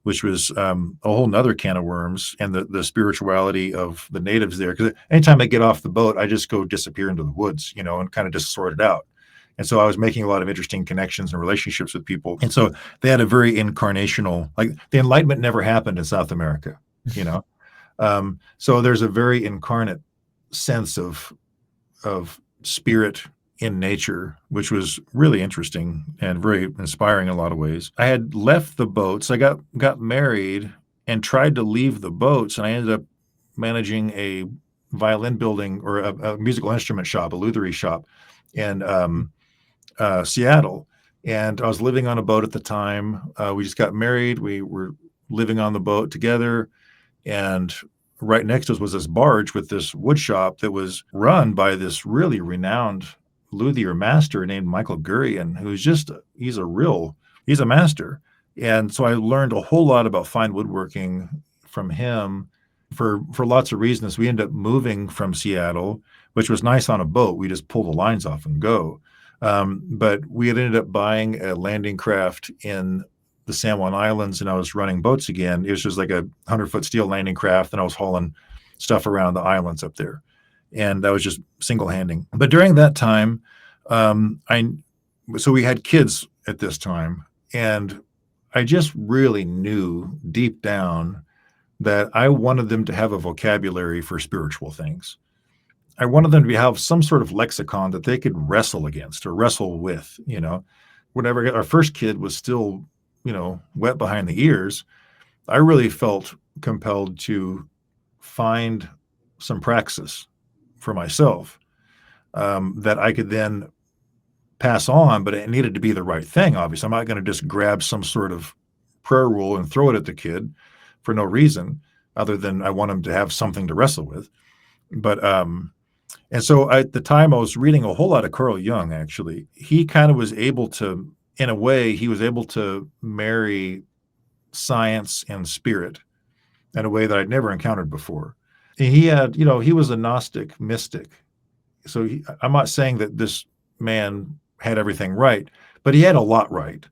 which was a whole nother can of worms, and the spirituality of the natives there. Because anytime I get off the boat, I just go disappear into the woods, and kind of just sort it out. And so I was making a lot of interesting connections and relationships with people. And so they had a very incarnational, like, the Enlightenment never happened in South America, so there's a very incarnate sense of spirit in nature, which was really interesting and very inspiring in a lot of ways. I had left the boats. I got married and tried to leave the boats, and I ended up managing a violin building, or a musical instrument shop, a lutherie shop in Seattle. And I was living on a boat at the time. We just got married. We were living on the boat together, and right next to us was this barge with this wood shop that was run by this really renowned luthier master named Michael Gurian, who's he's a master. And so I learned a whole lot about fine woodworking from him for lots of reasons. We ended up moving from Seattle, which was nice on a boat. We just pull the lines off and go. But we had ended up buying a landing craft in the San Juan Islands, and I was running boats again. It was just like a 100-foot steel landing craft, and I was hauling stuff around the islands up there. And that was just single-handing. But during that time, so we had kids at this time, and I just really knew deep down that I wanted them to have a vocabulary for spiritual things. I wanted them to have some sort of lexicon that they could wrestle against or wrestle with, Whenever our first kid was still, wet behind the ears, I really felt compelled to find some praxis for myself that I could then pass on, but it needed to be the right thing. Obviously, I'm not going to just grab some sort of prayer rule and throw it at the kid for no reason other than I want him to have something to wrestle with. But and so at the time I was reading a whole lot of Carl Jung. Actually, he kind of was able to, in a way, he was able to marry science and spirit in a way that I'd never encountered before. And he had, he was a Gnostic mystic. So I'm not saying that this man had everything right, but he had a lot right.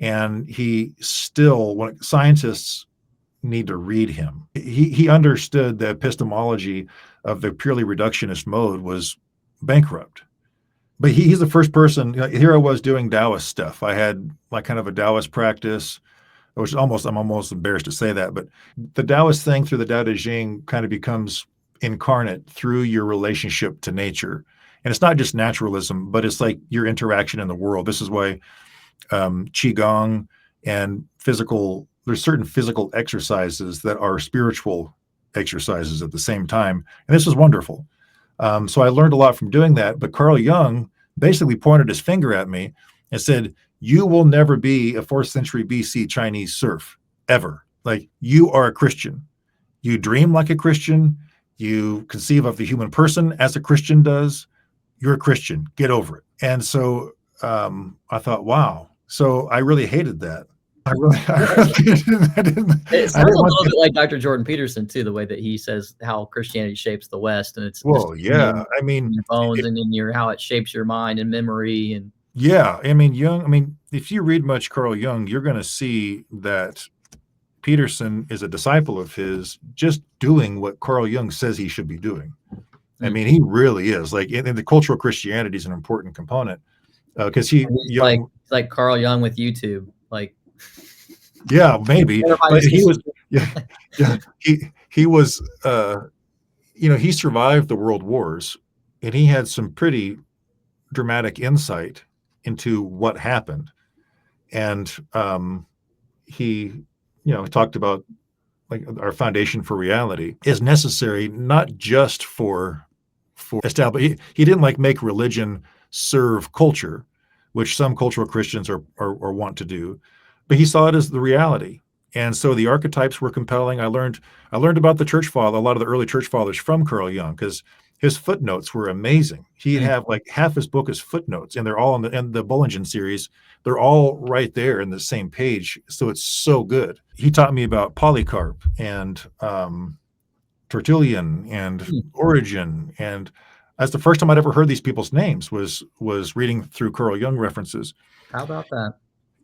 And he still, when scientists need to read him, he understood the epistemology of the purely reductionist mode was bankrupt. But he's the first person. Here I was doing Taoist stuff. I had like kind of a Taoist practice, which I'm almost embarrassed to say that, but the Taoist thing through the Tao Te Ching kind of becomes incarnate through your relationship to nature. And it's not just naturalism, but it's like your interaction in the world. This is why Qigong and there's certain physical exercises that are spiritual exercises at the same time. And this was wonderful. So I learned a lot from doing that. But Carl Jung basically pointed his finger at me and said, you will never be a 4th century BC Chinese serf, ever. Like, you are a Christian. You dream like a Christian. You conceive of the human person as a Christian does. You're a Christian. Get over it. And so I thought, wow. So I really hated that. It sounds a little bit like Dr. Jordan Peterson too, the way that he says how Christianity shapes the West, and it's yeah. I mean, in your bones and in how it shapes your mind and memory. And yeah, I mean, Jung. I mean, if you read much Carl Jung, you're going to see that Peterson is a disciple of his, just doing what Carl Jung says he should be doing. I mean, he really is. Like, in the cultural Christianity is an important component because he's like Carl Jung with YouTube, like. Yeah, maybe. But he was, he was, he survived the world wars, and he had some pretty dramatic insight into what happened. And he talked about like our foundation for reality is necessary, not just for establish. He didn't like make religion serve culture, which some cultural Christians are want to do. But he saw it as the reality. And so the archetypes were compelling. I learned about the church father, a lot of the early church fathers from Carl Jung, because his footnotes were amazing. He'd have like half his book as footnotes, and they're all in the Bollingen series. They're all right there in the same page. So it's so good. He taught me about Polycarp and Tertullian and Origen. And that's the first time I'd ever heard these people's names was reading through Carl Jung references. How about that?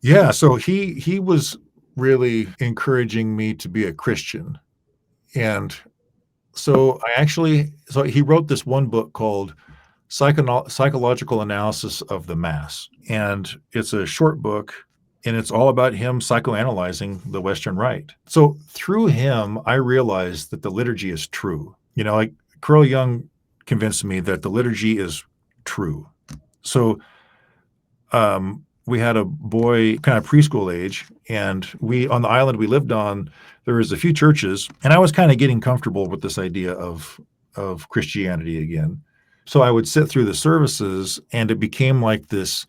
Yeah, so he was really encouraging me to be a Christian. And so he wrote this one book called Psychological Analysis of the Mass. And it's a short book, and it's all about him psychoanalyzing the Western Rite. So through him, I realized that the liturgy is true. Like Carl Jung convinced me that the liturgy is true. So we had a boy kind of preschool age, and on the island we lived on, there was a few churches, and I was kind of getting comfortable with this idea of Christianity again. So I would sit through the services, and it became like this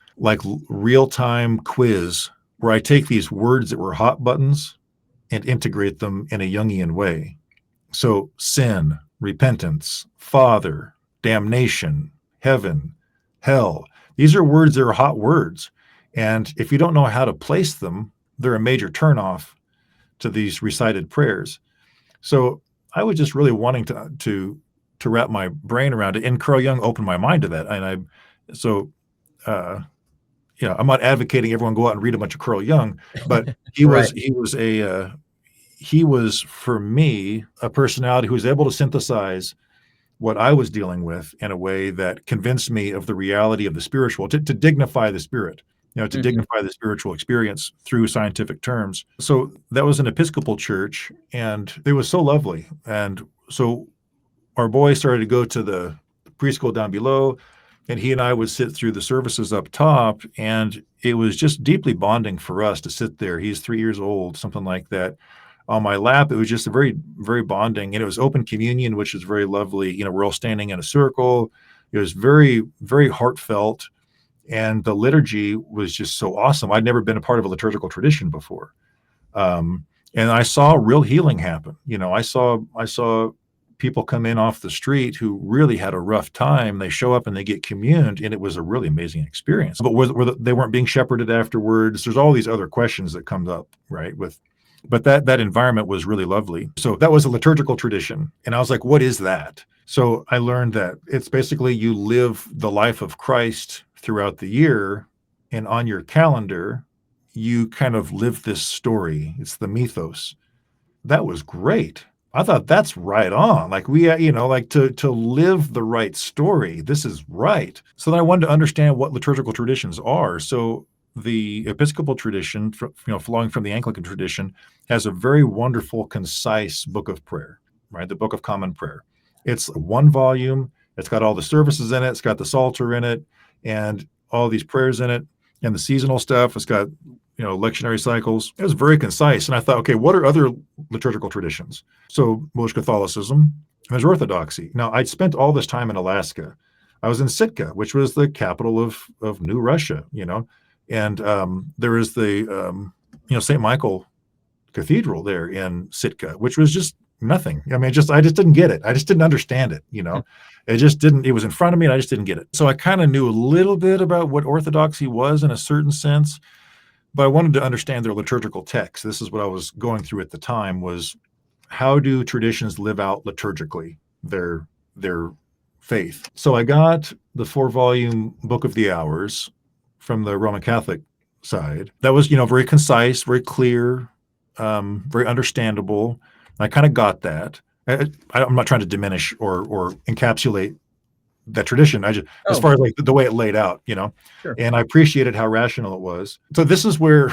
real-time quiz where I take these words that were hot buttons and integrate them in a Jungian way. So sin, repentance, Father, damnation, heaven, hell. These are words that are hot words. And if you don't know how to place them, they're a major turnoff to these recited prayers. So I was just really wanting to wrap my brain around it. And Carl Jung opened my mind to that. And I'm not advocating everyone go out and read a bunch of Carl Jung, but he was he was for me a personality who was able to synthesize what I was dealing with in a way that convinced me of the reality of the spiritual, to dignify the spirit, to dignify the spiritual experience through scientific terms. So that was an Episcopal church, and it was so lovely. And so our boy started to go to the preschool down below, and he and I would sit through the services up top, and it was just deeply bonding for us to sit there. He's 3 years old, something like that. On my lap, it was just a very, very bonding, and it was open communion, which is very lovely. We're all standing in a circle. It was very, very heartfelt, And the liturgy was just so awesome. I'd never been a part of a liturgical tradition before. And I saw real healing happen. I saw people come in off the street who really had a rough time. They show up and they get communed, and it was a really amazing experience. But they weren't being shepherded afterwards. There's all these other questions that comes up, right? But that environment was really lovely. So that was a liturgical tradition, and I was like, what is that? So I learned that it's basically you live the life of Christ throughout the year, and on your calendar, you kind of live this story. It's the mythos. That was great. I thought that's right on. Like to live the right story. This is right. So then I wanted to understand what liturgical traditions are. So the Episcopal tradition, flowing from the Anglican tradition, has a very wonderful, concise book of prayer, right? The Book of Common Prayer. It's one volume. It's got all the services in it. It's got the Psalter in it, and all these prayers in it, and the seasonal stuff. It's got lectionary cycles. It was very concise. And I thought, okay, what are other liturgical traditions? So there's Catholicism, and there's Orthodoxy. Now, I'd spent all this time in Alaska. I was in Sitka, which was the capital of New Russia, and there is the, St. Michael Cathedral there in Sitka, which was just nothing. I just didn't get it. I just didn't understand it, it was in front of me and I just didn't get it. So I kind of knew a little bit about what Orthodoxy was in a certain sense, but I wanted to understand their liturgical text. This is what I was going through at the time, was how do traditions live out liturgically their faith? So I got the 4-volume Book of the Hours from the Roman Catholic side. That was, very concise, very clear, very understandable. I kind of got that. I'm not trying to diminish or encapsulate that tradition. As far as like the way it laid out, Sure. And I appreciated how rational it was. So this is where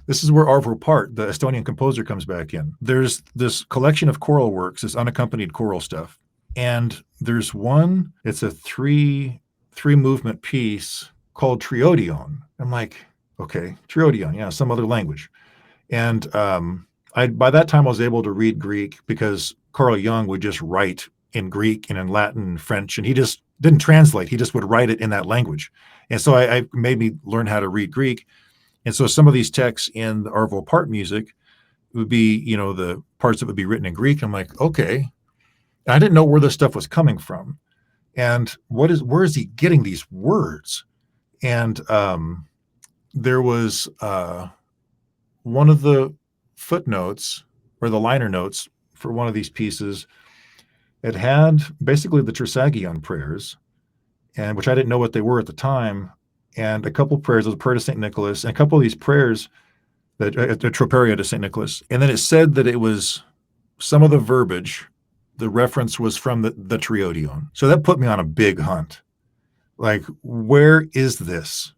Arvo Pärt, the Estonian composer, comes back in. There's this collection of choral works, this unaccompanied choral stuff, and there's one. It's a three movement piece called Triodion. I'm like, okay, Triodion, yeah, some other language, and by that time I was able to read Greek because Carl Jung would just write in Greek and in Latin and French, and he just didn't translate. He just would write it in that language. And so I made me learn how to read Greek. And so some of these texts in the Arvo Pärt music would be, the parts that would be written in Greek. I'm like, okay. I didn't know where this stuff was coming from. And where is he getting these words? And there was one of the footnotes or the liner notes for one of these pieces. It had basically the Trisagion prayers, and which I didn't know what they were at the time, and a couple prayers, the prayer to St. Nicholas, and a couple of these prayers, the Troperia to St. Nicholas. And then it said that it was some of the verbiage, the reference was from the Triodion. So that put me on a big hunt. Like, where is this?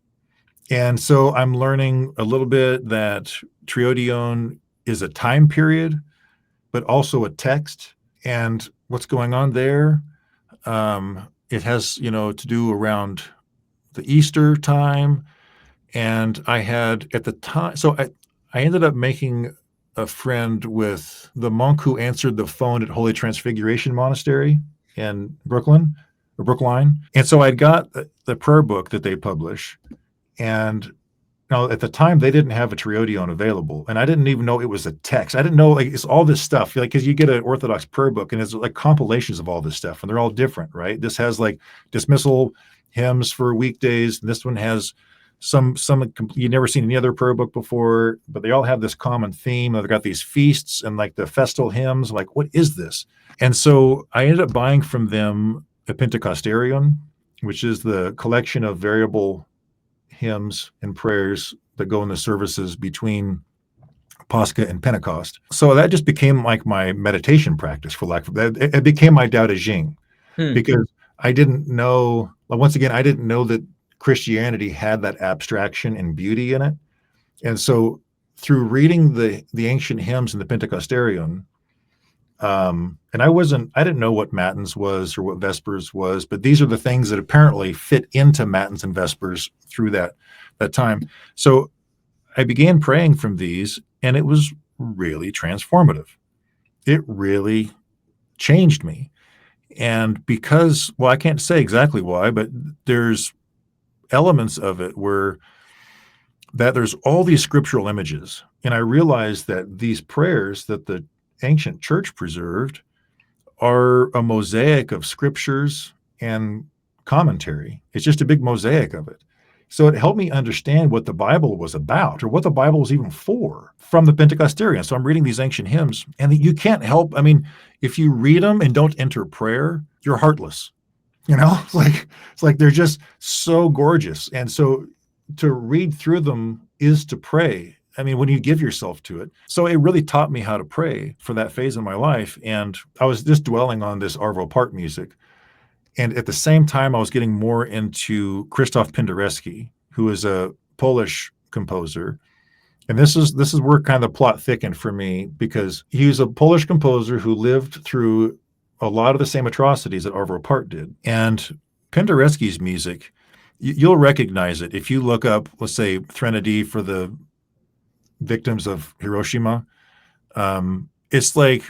And so I'm learning a little bit that Triodion is a time period, but also a text. And what's going on there? It has, to do around the Easter time. And I had at the time, so I ended up making a friend with the monk who answered the phone at Holy Transfiguration Monastery in Brookline. And so I'd got the prayer book that they publish. And at the time, they didn't have a Triodion available, and I didn't even know it was a text. I didn't know, like, it's all this stuff, like, because you get an Orthodox prayer book, and it's like compilations of all this stuff, and they're all different, right? This has like dismissal hymns for weekdays, and this one has some you've never seen any other prayer book before, but they all have this common theme. They've got these feasts and like the festal hymns. Like, what is this? And so I ended up buying from them a Pentecostarion, which is the collection of variable hymns and prayers that go in the services between Pascha and Pentecost. So that just became like my meditation practice, for lack of that. It became my Tao Te Ching, because I didn't know, once again, I didn't know that Christianity had that abstraction and beauty in it. And so through reading the ancient hymns in the Pentecostarion, and I didn't know what Matins was or what Vespers was, but these are the things that apparently fit into Matins and Vespers through that time. So I began praying from these, and it was really transformative. It really changed me. And because, well, I can't say exactly why, but there's elements of it were that there's all these scriptural images. And I realized that these prayers that the ancient church preserved are a mosaic of scriptures and commentary. It's just a big mosaic of it. So it helped me understand what the Bible was about, or what the Bible was even for, from the Pentecostarian. So I'm reading these ancient hymns, and you can't help. I mean, if you read them and don't enter prayer, you're heartless. You know, it's like they're just so gorgeous. And so to read through them is to pray. I mean, when you give yourself to it. So it really taught me how to pray for that phase in my life. And I was just dwelling on this Arvo Pärt music. And at the same time, I was getting more into Krzysztof Penderecki, who is a Polish composer. And this is where kind of the plot thickened for me, because he's a Polish composer who lived through a lot of the same atrocities that Arvo Pärt did. And Penderecki's music, you'll recognize it if you look up, let's say, Threnody for the victims of Hiroshima. It's like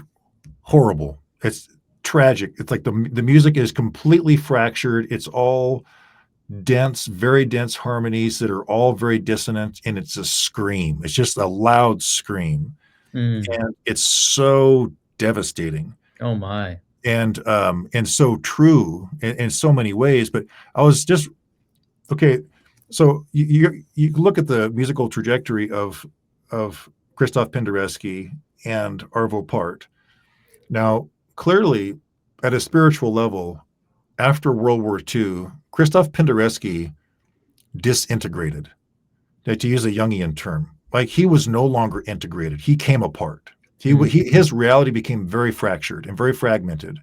horrible. It's tragic. It's like the music is completely fractured. It's all dense, very dense harmonies that are all very dissonant, and it's a scream. It's just a loud scream. And it's so devastating. Oh my. And so true in so many ways. But I was just, okay, so you look at the musical trajectory of Krzysztof Penderecki and Arvo Pärt. Now, clearly, at a spiritual level, after World War II, Krzysztof Penderecki disintegrated. Now, to use a Jungian term, like he was no longer integrated. He came apart. His reality became very fractured and very fragmented.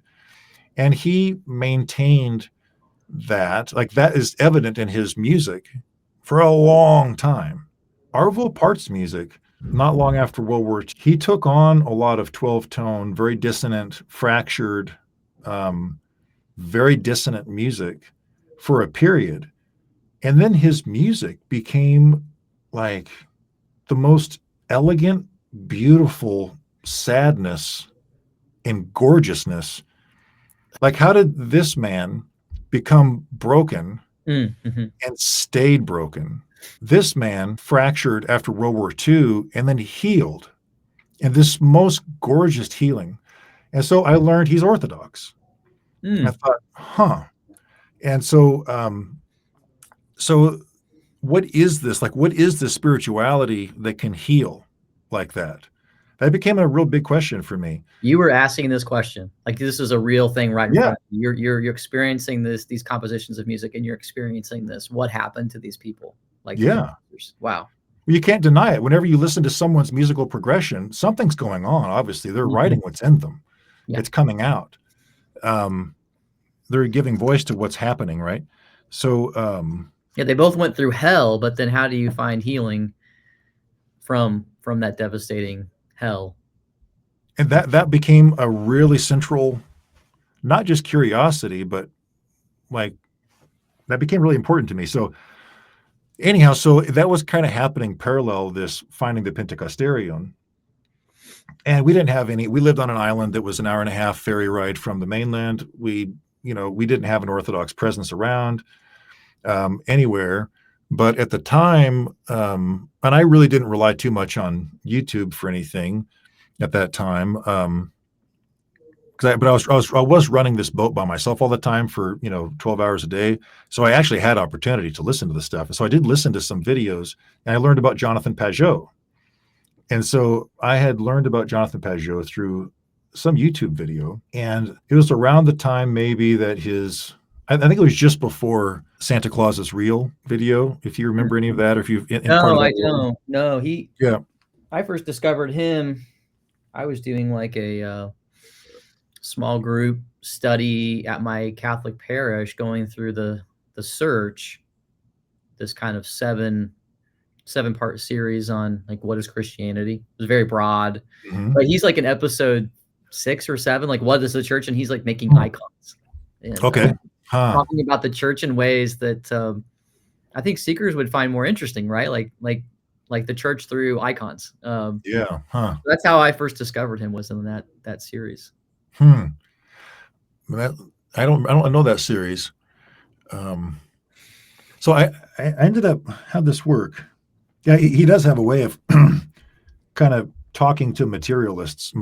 And he maintained that, like that is evident in his music for a long time. Arvo Pärt's music, not long after World War II, he took on a lot of 12-tone, very dissonant, fractured, very dissonant music for a period. And then his music became like the most elegant, beautiful sadness and gorgeousness. Like, how did this man become broken and stayed broken? This man fractured after World War II and then healed, and this most gorgeous healing. And so I learned he's Orthodox. I thought, huh. And so, so what is this? Like, what is this spirituality that can heal like that? That became a real big question for me. You were asking this question, like this is a real thing right in Yeah. front of you. You're experiencing these compositions of music, and you're experiencing this. What happened to these people? Like, Yeah. Wow. You can't deny it. Whenever you listen to someone's musical progression, something's going on. Obviously, they're writing what's in them. Yeah. It's coming out. They're giving voice to what's happening, right? So, yeah, they both went through hell, but then how do you find healing from that devastating hell? And that became a really central, not just curiosity, but like that became really important to me. So anyhow, so that was kind of happening parallel, this finding the Pentecostarian. And we didn't have any, we lived on an island that was an 1.5-hour ferry ride from the mainland. We didn't have an Orthodox presence around anywhere. But at the time, and I really didn't rely too much on YouTube for anything at that time. But I was running this boat by myself all the time for 12 hours a day. So I actually had opportunity to listen to the stuff. And so I did listen to some videos, and I learned about Jonathan Pageau. And so I had learned about Jonathan Pageau through some YouTube video. And it was around the time maybe that I think it was just before Santa Claus is Real video, if you remember any of that, or if you've No, I don't. No, yeah. I first discovered him. I was doing like a small group study at my Catholic parish, going through the search, this kind of seven-part series on like what is Christianity. It was very broad, but he's like in episode 6 or 7, like what is the church, and he's like making icons. And, talking about the church in ways that I think seekers would find more interesting, right? Like the church through icons. That's how I first discovered him, was in that series. I don't know that series. So I ended up, how'd this work? Yeah, he does have a way of kind of talking to materialist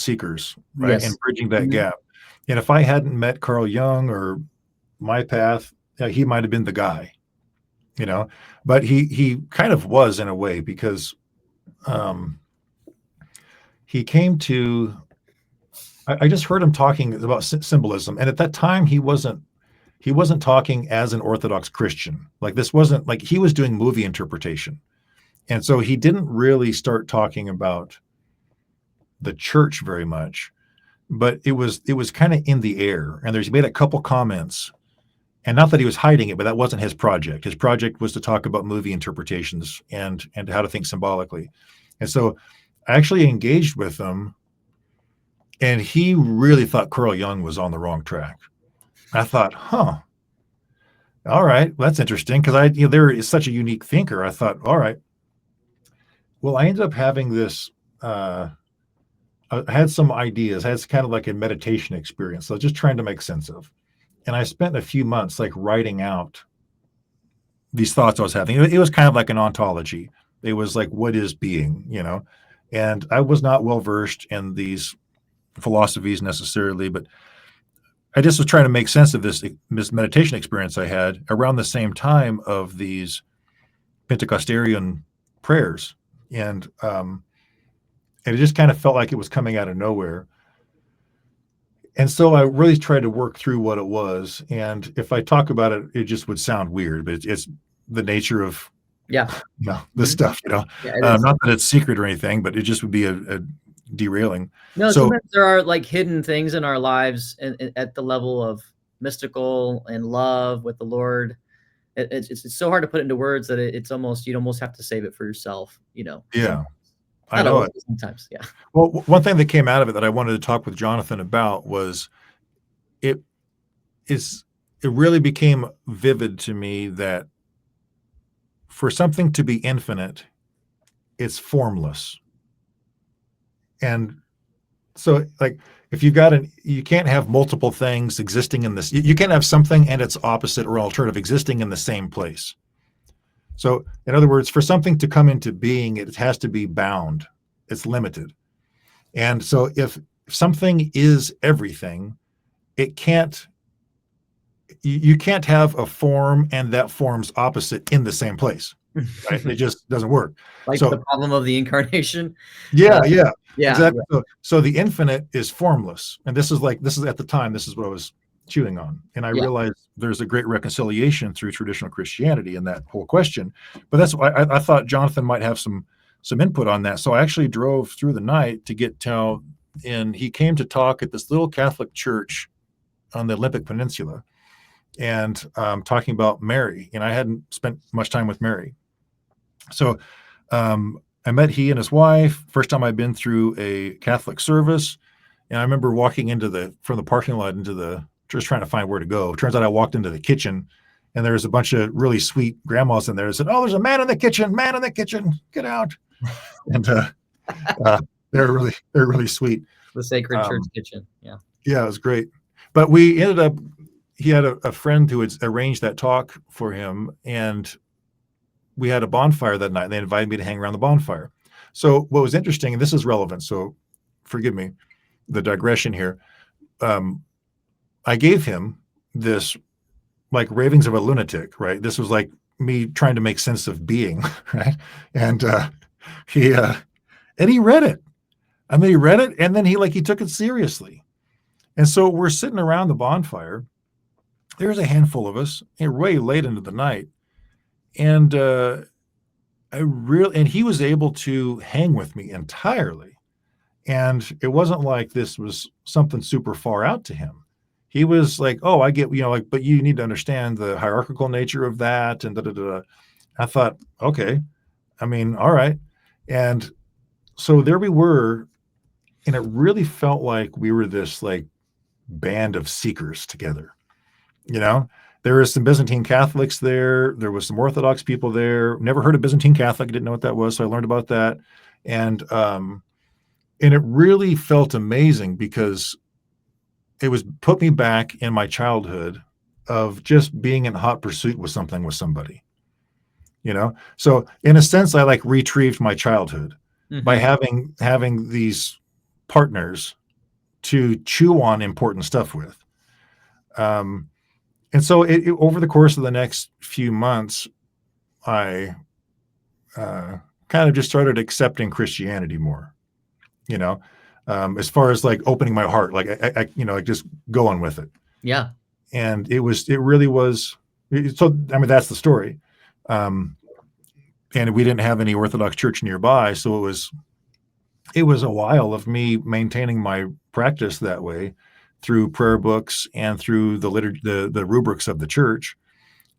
seekers, right? And Yes. bridging that Mhm. gap. And if I hadn't met Carl Jung or my path, he might have been the guy, you know, but he kind of was in a way because um, he came to, I just heard him talking about symbolism. And at that time, he wasn't talking as an Orthodox Christian. Like this wasn't like he was doing movie interpretation. And so he didn't really start talking about the church very much, but it was kind of in the air. And he made a couple comments, and not that he was hiding it, but that wasn't his project. His project was to talk about movie interpretations and how to think symbolically. And so I actually engaged with him, and he really thought Carl Jung was on the wrong track. I thought, huh, all right, that's interesting because there is such a unique thinker. I thought, all right, well, I ended up having this. I had some ideas. I had kind of like a meditation experience. So I was just trying to make sense of. And I spent a few months like writing out these thoughts I was having. It was kind of like an ontology. It was like, what is being, And I was not well versed in these philosophies necessarily, but I just was trying to make sense of this meditation experience I had around the same time of these Pentecostarian prayers. And it just kind of felt like it was coming out of nowhere. And so I really tried to work through what it was. And if I talk about it, it just would sound weird, but it's the nature of Yeah. this Mhm. stuff, Yeah, it is. not that it's secret or anything, but it just would be a derailing. No, So sometimes there are like hidden things in our lives and at the level of mystical and love with the Lord. It's so hard to put into words that it's almost you'd almost have to save it for yourself. yeah, I Not know always, it. but sometimes, yeah. Well, one thing that came out of it that I wanted to talk with Jonathan about was it is it really became vivid to me that for something to be infinite, it's formless. And so like if you can't have multiple things existing in this, you can't have something and its opposite or alternative existing in the same place. So in other words, for something to come into being, it has to be bound. It's limited. And so if something is everything, it can't you can't have a form and that form's opposite in the same place. Right? It just doesn't work. Like the So problem of the incarnation. yeah, Uh, yeah, yeah, exactly. So the infinite is formless, and this is at the time. This is what I was chewing on, and I yeah, realized there's a great reconciliation through traditional Christianity in that whole question. But that's why I thought Jonathan might have some input on that. So I actually drove through the night to get to, and he came to talk at this little Catholic church on the Olympic Peninsula, and talking about Mary. And I hadn't spent much time with Mary, so. I met he and his wife. First time I'd been through a Catholic service, and I remember walking from the parking lot into just trying to find where to go. Turns out I walked into the kitchen, and there was a bunch of really sweet grandmas in there. That said, "Oh, there's a man in the kitchen! Man in the kitchen! Get out!" And they're really sweet. the sacred church Um, kitchen. Yeah. yeah, it was great. But we ended up. He had a friend who had arranged that talk for him, and we had a bonfire that night. And they invited me to hang around the bonfire. So what was interesting, and this is relevant, so forgive me, the digression here. Um, I gave him this like ravings of a lunatic, right? This was like me trying to make sense of being, right? And he and he read it. I mean, he read it, and then he took it seriously. And so we're sitting around the bonfire. There's a handful of us, and way late into the night, and and he was able to hang with me entirely. And it wasn't like this was something super far out to him. He was like, "Oh, I get, but you need to understand the hierarchical nature of that." And da da da. I thought, okay, I mean, all right. And so there we were, and it really felt like we were this like band of seekers together. You know, there was some Byzantine Catholics there. There was some Orthodox people there. Never heard of Byzantine Catholic. Didn't know what that was, so I learned about that. And it really felt amazing because it was put me back in my childhood of just being in hot pursuit with somebody. you know? So in a sense, I like retrieved my childhood by Mm-hmm. having these partners to chew on important stuff with. And so over the course of the next few months, I kind of just started accepting Christianity more, you know, as far as like opening my heart, like like just going with it. Yeah. And it really was. So, I mean, that's the story. Um, and we didn't have any Orthodox church nearby. So it was a while of me maintaining my practice that way through prayer books and through the liturgy, the rubrics of the church.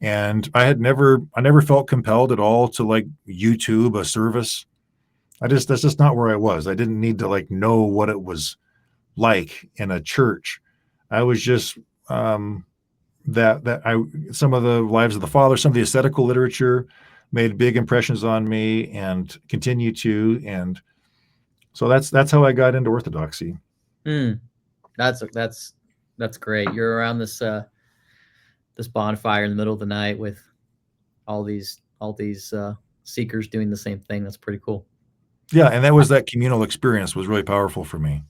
And I never felt compelled at all to like YouTube a service. That's just not where I was. I didn't need to like know what it was like in a church. I was just that I some of the lives of the father, some of the ascetical literature made big impressions on me and continue to. And so that's how I got into Orthodoxy. Mm. That's great. You're around this bonfire in the middle of the night with all these seekers doing the same thing. That's pretty cool. Yeah, and that communal experience was really powerful for me.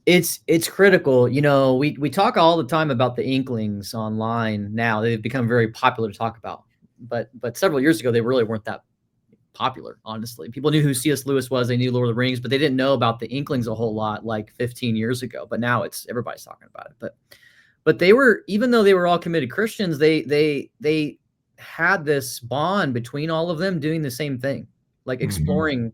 It's critical. You know, we talk all the time about the Inklings online now. They've become very popular to talk about. But several years ago they really weren't that popular, honestly. People knew who C.S. Lewis was, they knew Lord of the Rings, but they didn't know about the Inklings a whole lot like 15 years ago. But now it's everybody's talking about it. But they were, even though they were all committed Christians, they had this bond between all of them doing the same thing, like exploring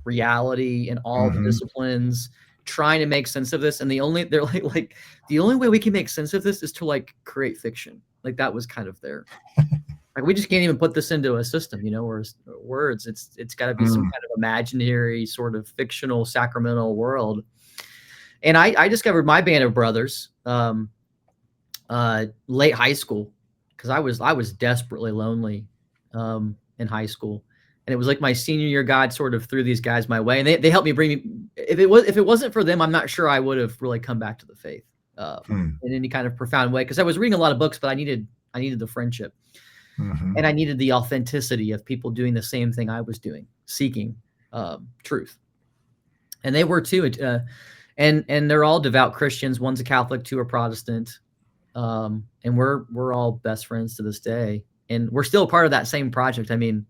reality in all the disciplines, trying to make sense of this. And they're like the only way we can make sense of this is to like create fiction. Like that was kind of their like, we just can't even put this into a system, you know, or words. It's got to be some kind of imaginary sort of fictional sacramental world. And I discovered my band of brothers late high school, because I was desperately lonely in high school. And it was like my senior year, God sort of threw these guys my way, and they helped me bring me. If it wasn't for them, I'm not sure I would have really come back to the faith in any kind of profound way, because I was reading a lot of books, but I needed the friendship, and I needed the authenticity of people doing the same thing I was doing, seeking truth, and they were too. And they're all devout Christians. One's a Catholic, two are Protestant, and we're all best friends to this day, and we're still part of that same project. I mean,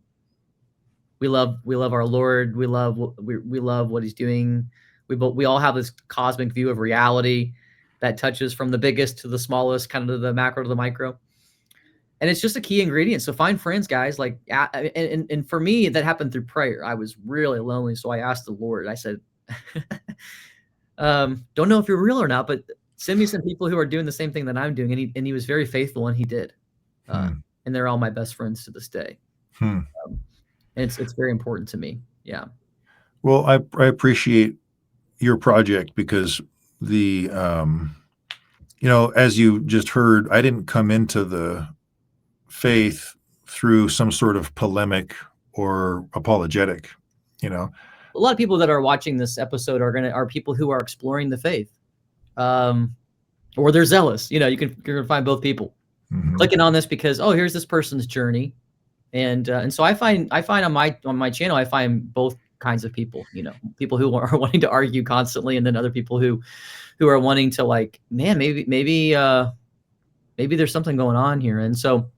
we love our Lord. We love what He's doing. We all have this cosmic view of reality that touches from the biggest to the smallest, kind of to the macro to the micro. And it's just a key ingredient. So find friends, guys. Like, and for me, that happened through prayer. I was really lonely, so I asked the Lord. I said, "Don't know if you're real or not, but send me some people who are doing the same thing that I'm doing." And he was very faithful, and He did. And they're all my best friends to this day. And it's very important to me. Yeah. Well, I appreciate your project because the as you just heard, I didn't come into the faith through some sort of polemic or apologetic, A lot of people that are watching this episode are people who are exploring the faith, or they're zealous. You're gonna find both people clicking on this because, oh, here's this person's journey, and so I find on my channel I find both kinds of people. People who are wanting to argue constantly, and then other people who are wanting to, like, man, maybe there's something going on here. And so,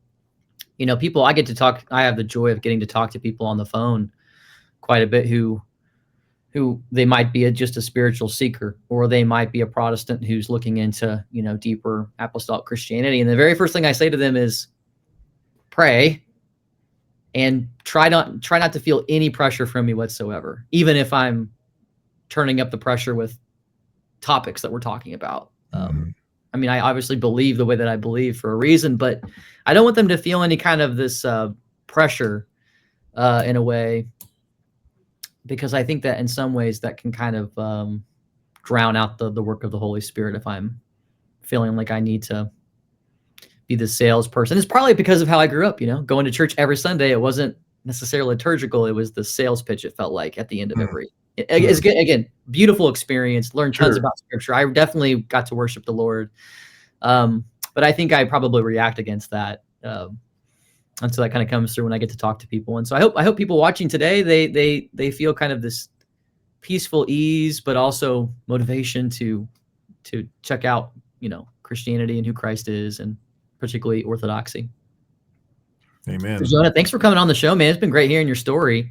people I get to talk. I have the joy of getting to talk to people on the phone quite a bit who they might be just a spiritual seeker, or they might be a Protestant who's looking into, deeper apostolic Christianity. And the very first thing I say to them is pray and try not to feel any pressure from me whatsoever, even if I'm turning up the pressure with topics that we're talking about. I mean, I obviously believe the way that I believe for a reason, but I don't want them to feel any kind of this pressure in a way, because I think that in some ways that can kind of drown out the work of the Holy Spirit if I'm feeling like I need to be the salesperson. It's probably because of how I grew up, going to church every Sunday. It wasn't necessarily liturgical. It was the sales pitch, it felt like, at the end of every. It's, again, beautiful experience, learned tons about Scripture. I definitely got to worship the Lord. But I think I probably react against that And so that kind of comes through when I get to talk to people. And so I hope people watching today, they feel kind of this peaceful ease, but also motivation to check out, Christianity and who Christ is, and particularly Orthodoxy. Amen. So Jonah, thanks for coming on the show, man. It's been great hearing your story.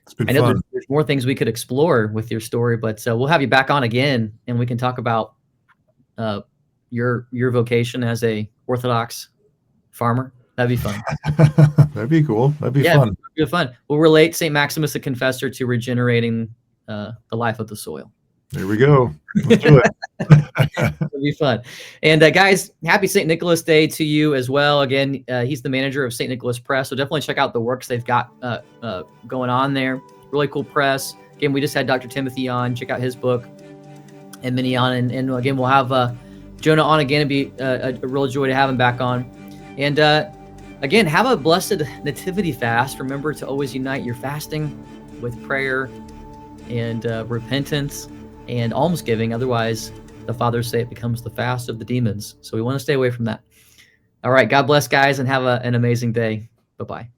It's been I know fun. there's more things we could explore with your story, but we'll have you back on again, and we can talk about your vocation as a Orthodox farmer. That'd be fun. That'd be cool. That'd be fun. It'd be fun. We'll relate St. Maximus the Confessor to regenerating the life of the soil. There we go. Let's do it. It'll be fun. And guys, happy St. Nicholas Day to you as well. Again, he's the manager of St. Nicholas Press, so definitely check out the works they've got going on there. Really cool press. Again, we just had Dr. Timothy on. Check out his book and Minnie on. And again, we'll have Jonah on again. It'd be a real joy to have him back on. And again, have a blessed nativity fast. Remember to always unite your fasting with prayer and repentance and almsgiving. Otherwise, the fathers say it becomes the fast of the demons. So we want to stay away from that. All right. God bless, guys, and have an amazing day. Bye-bye.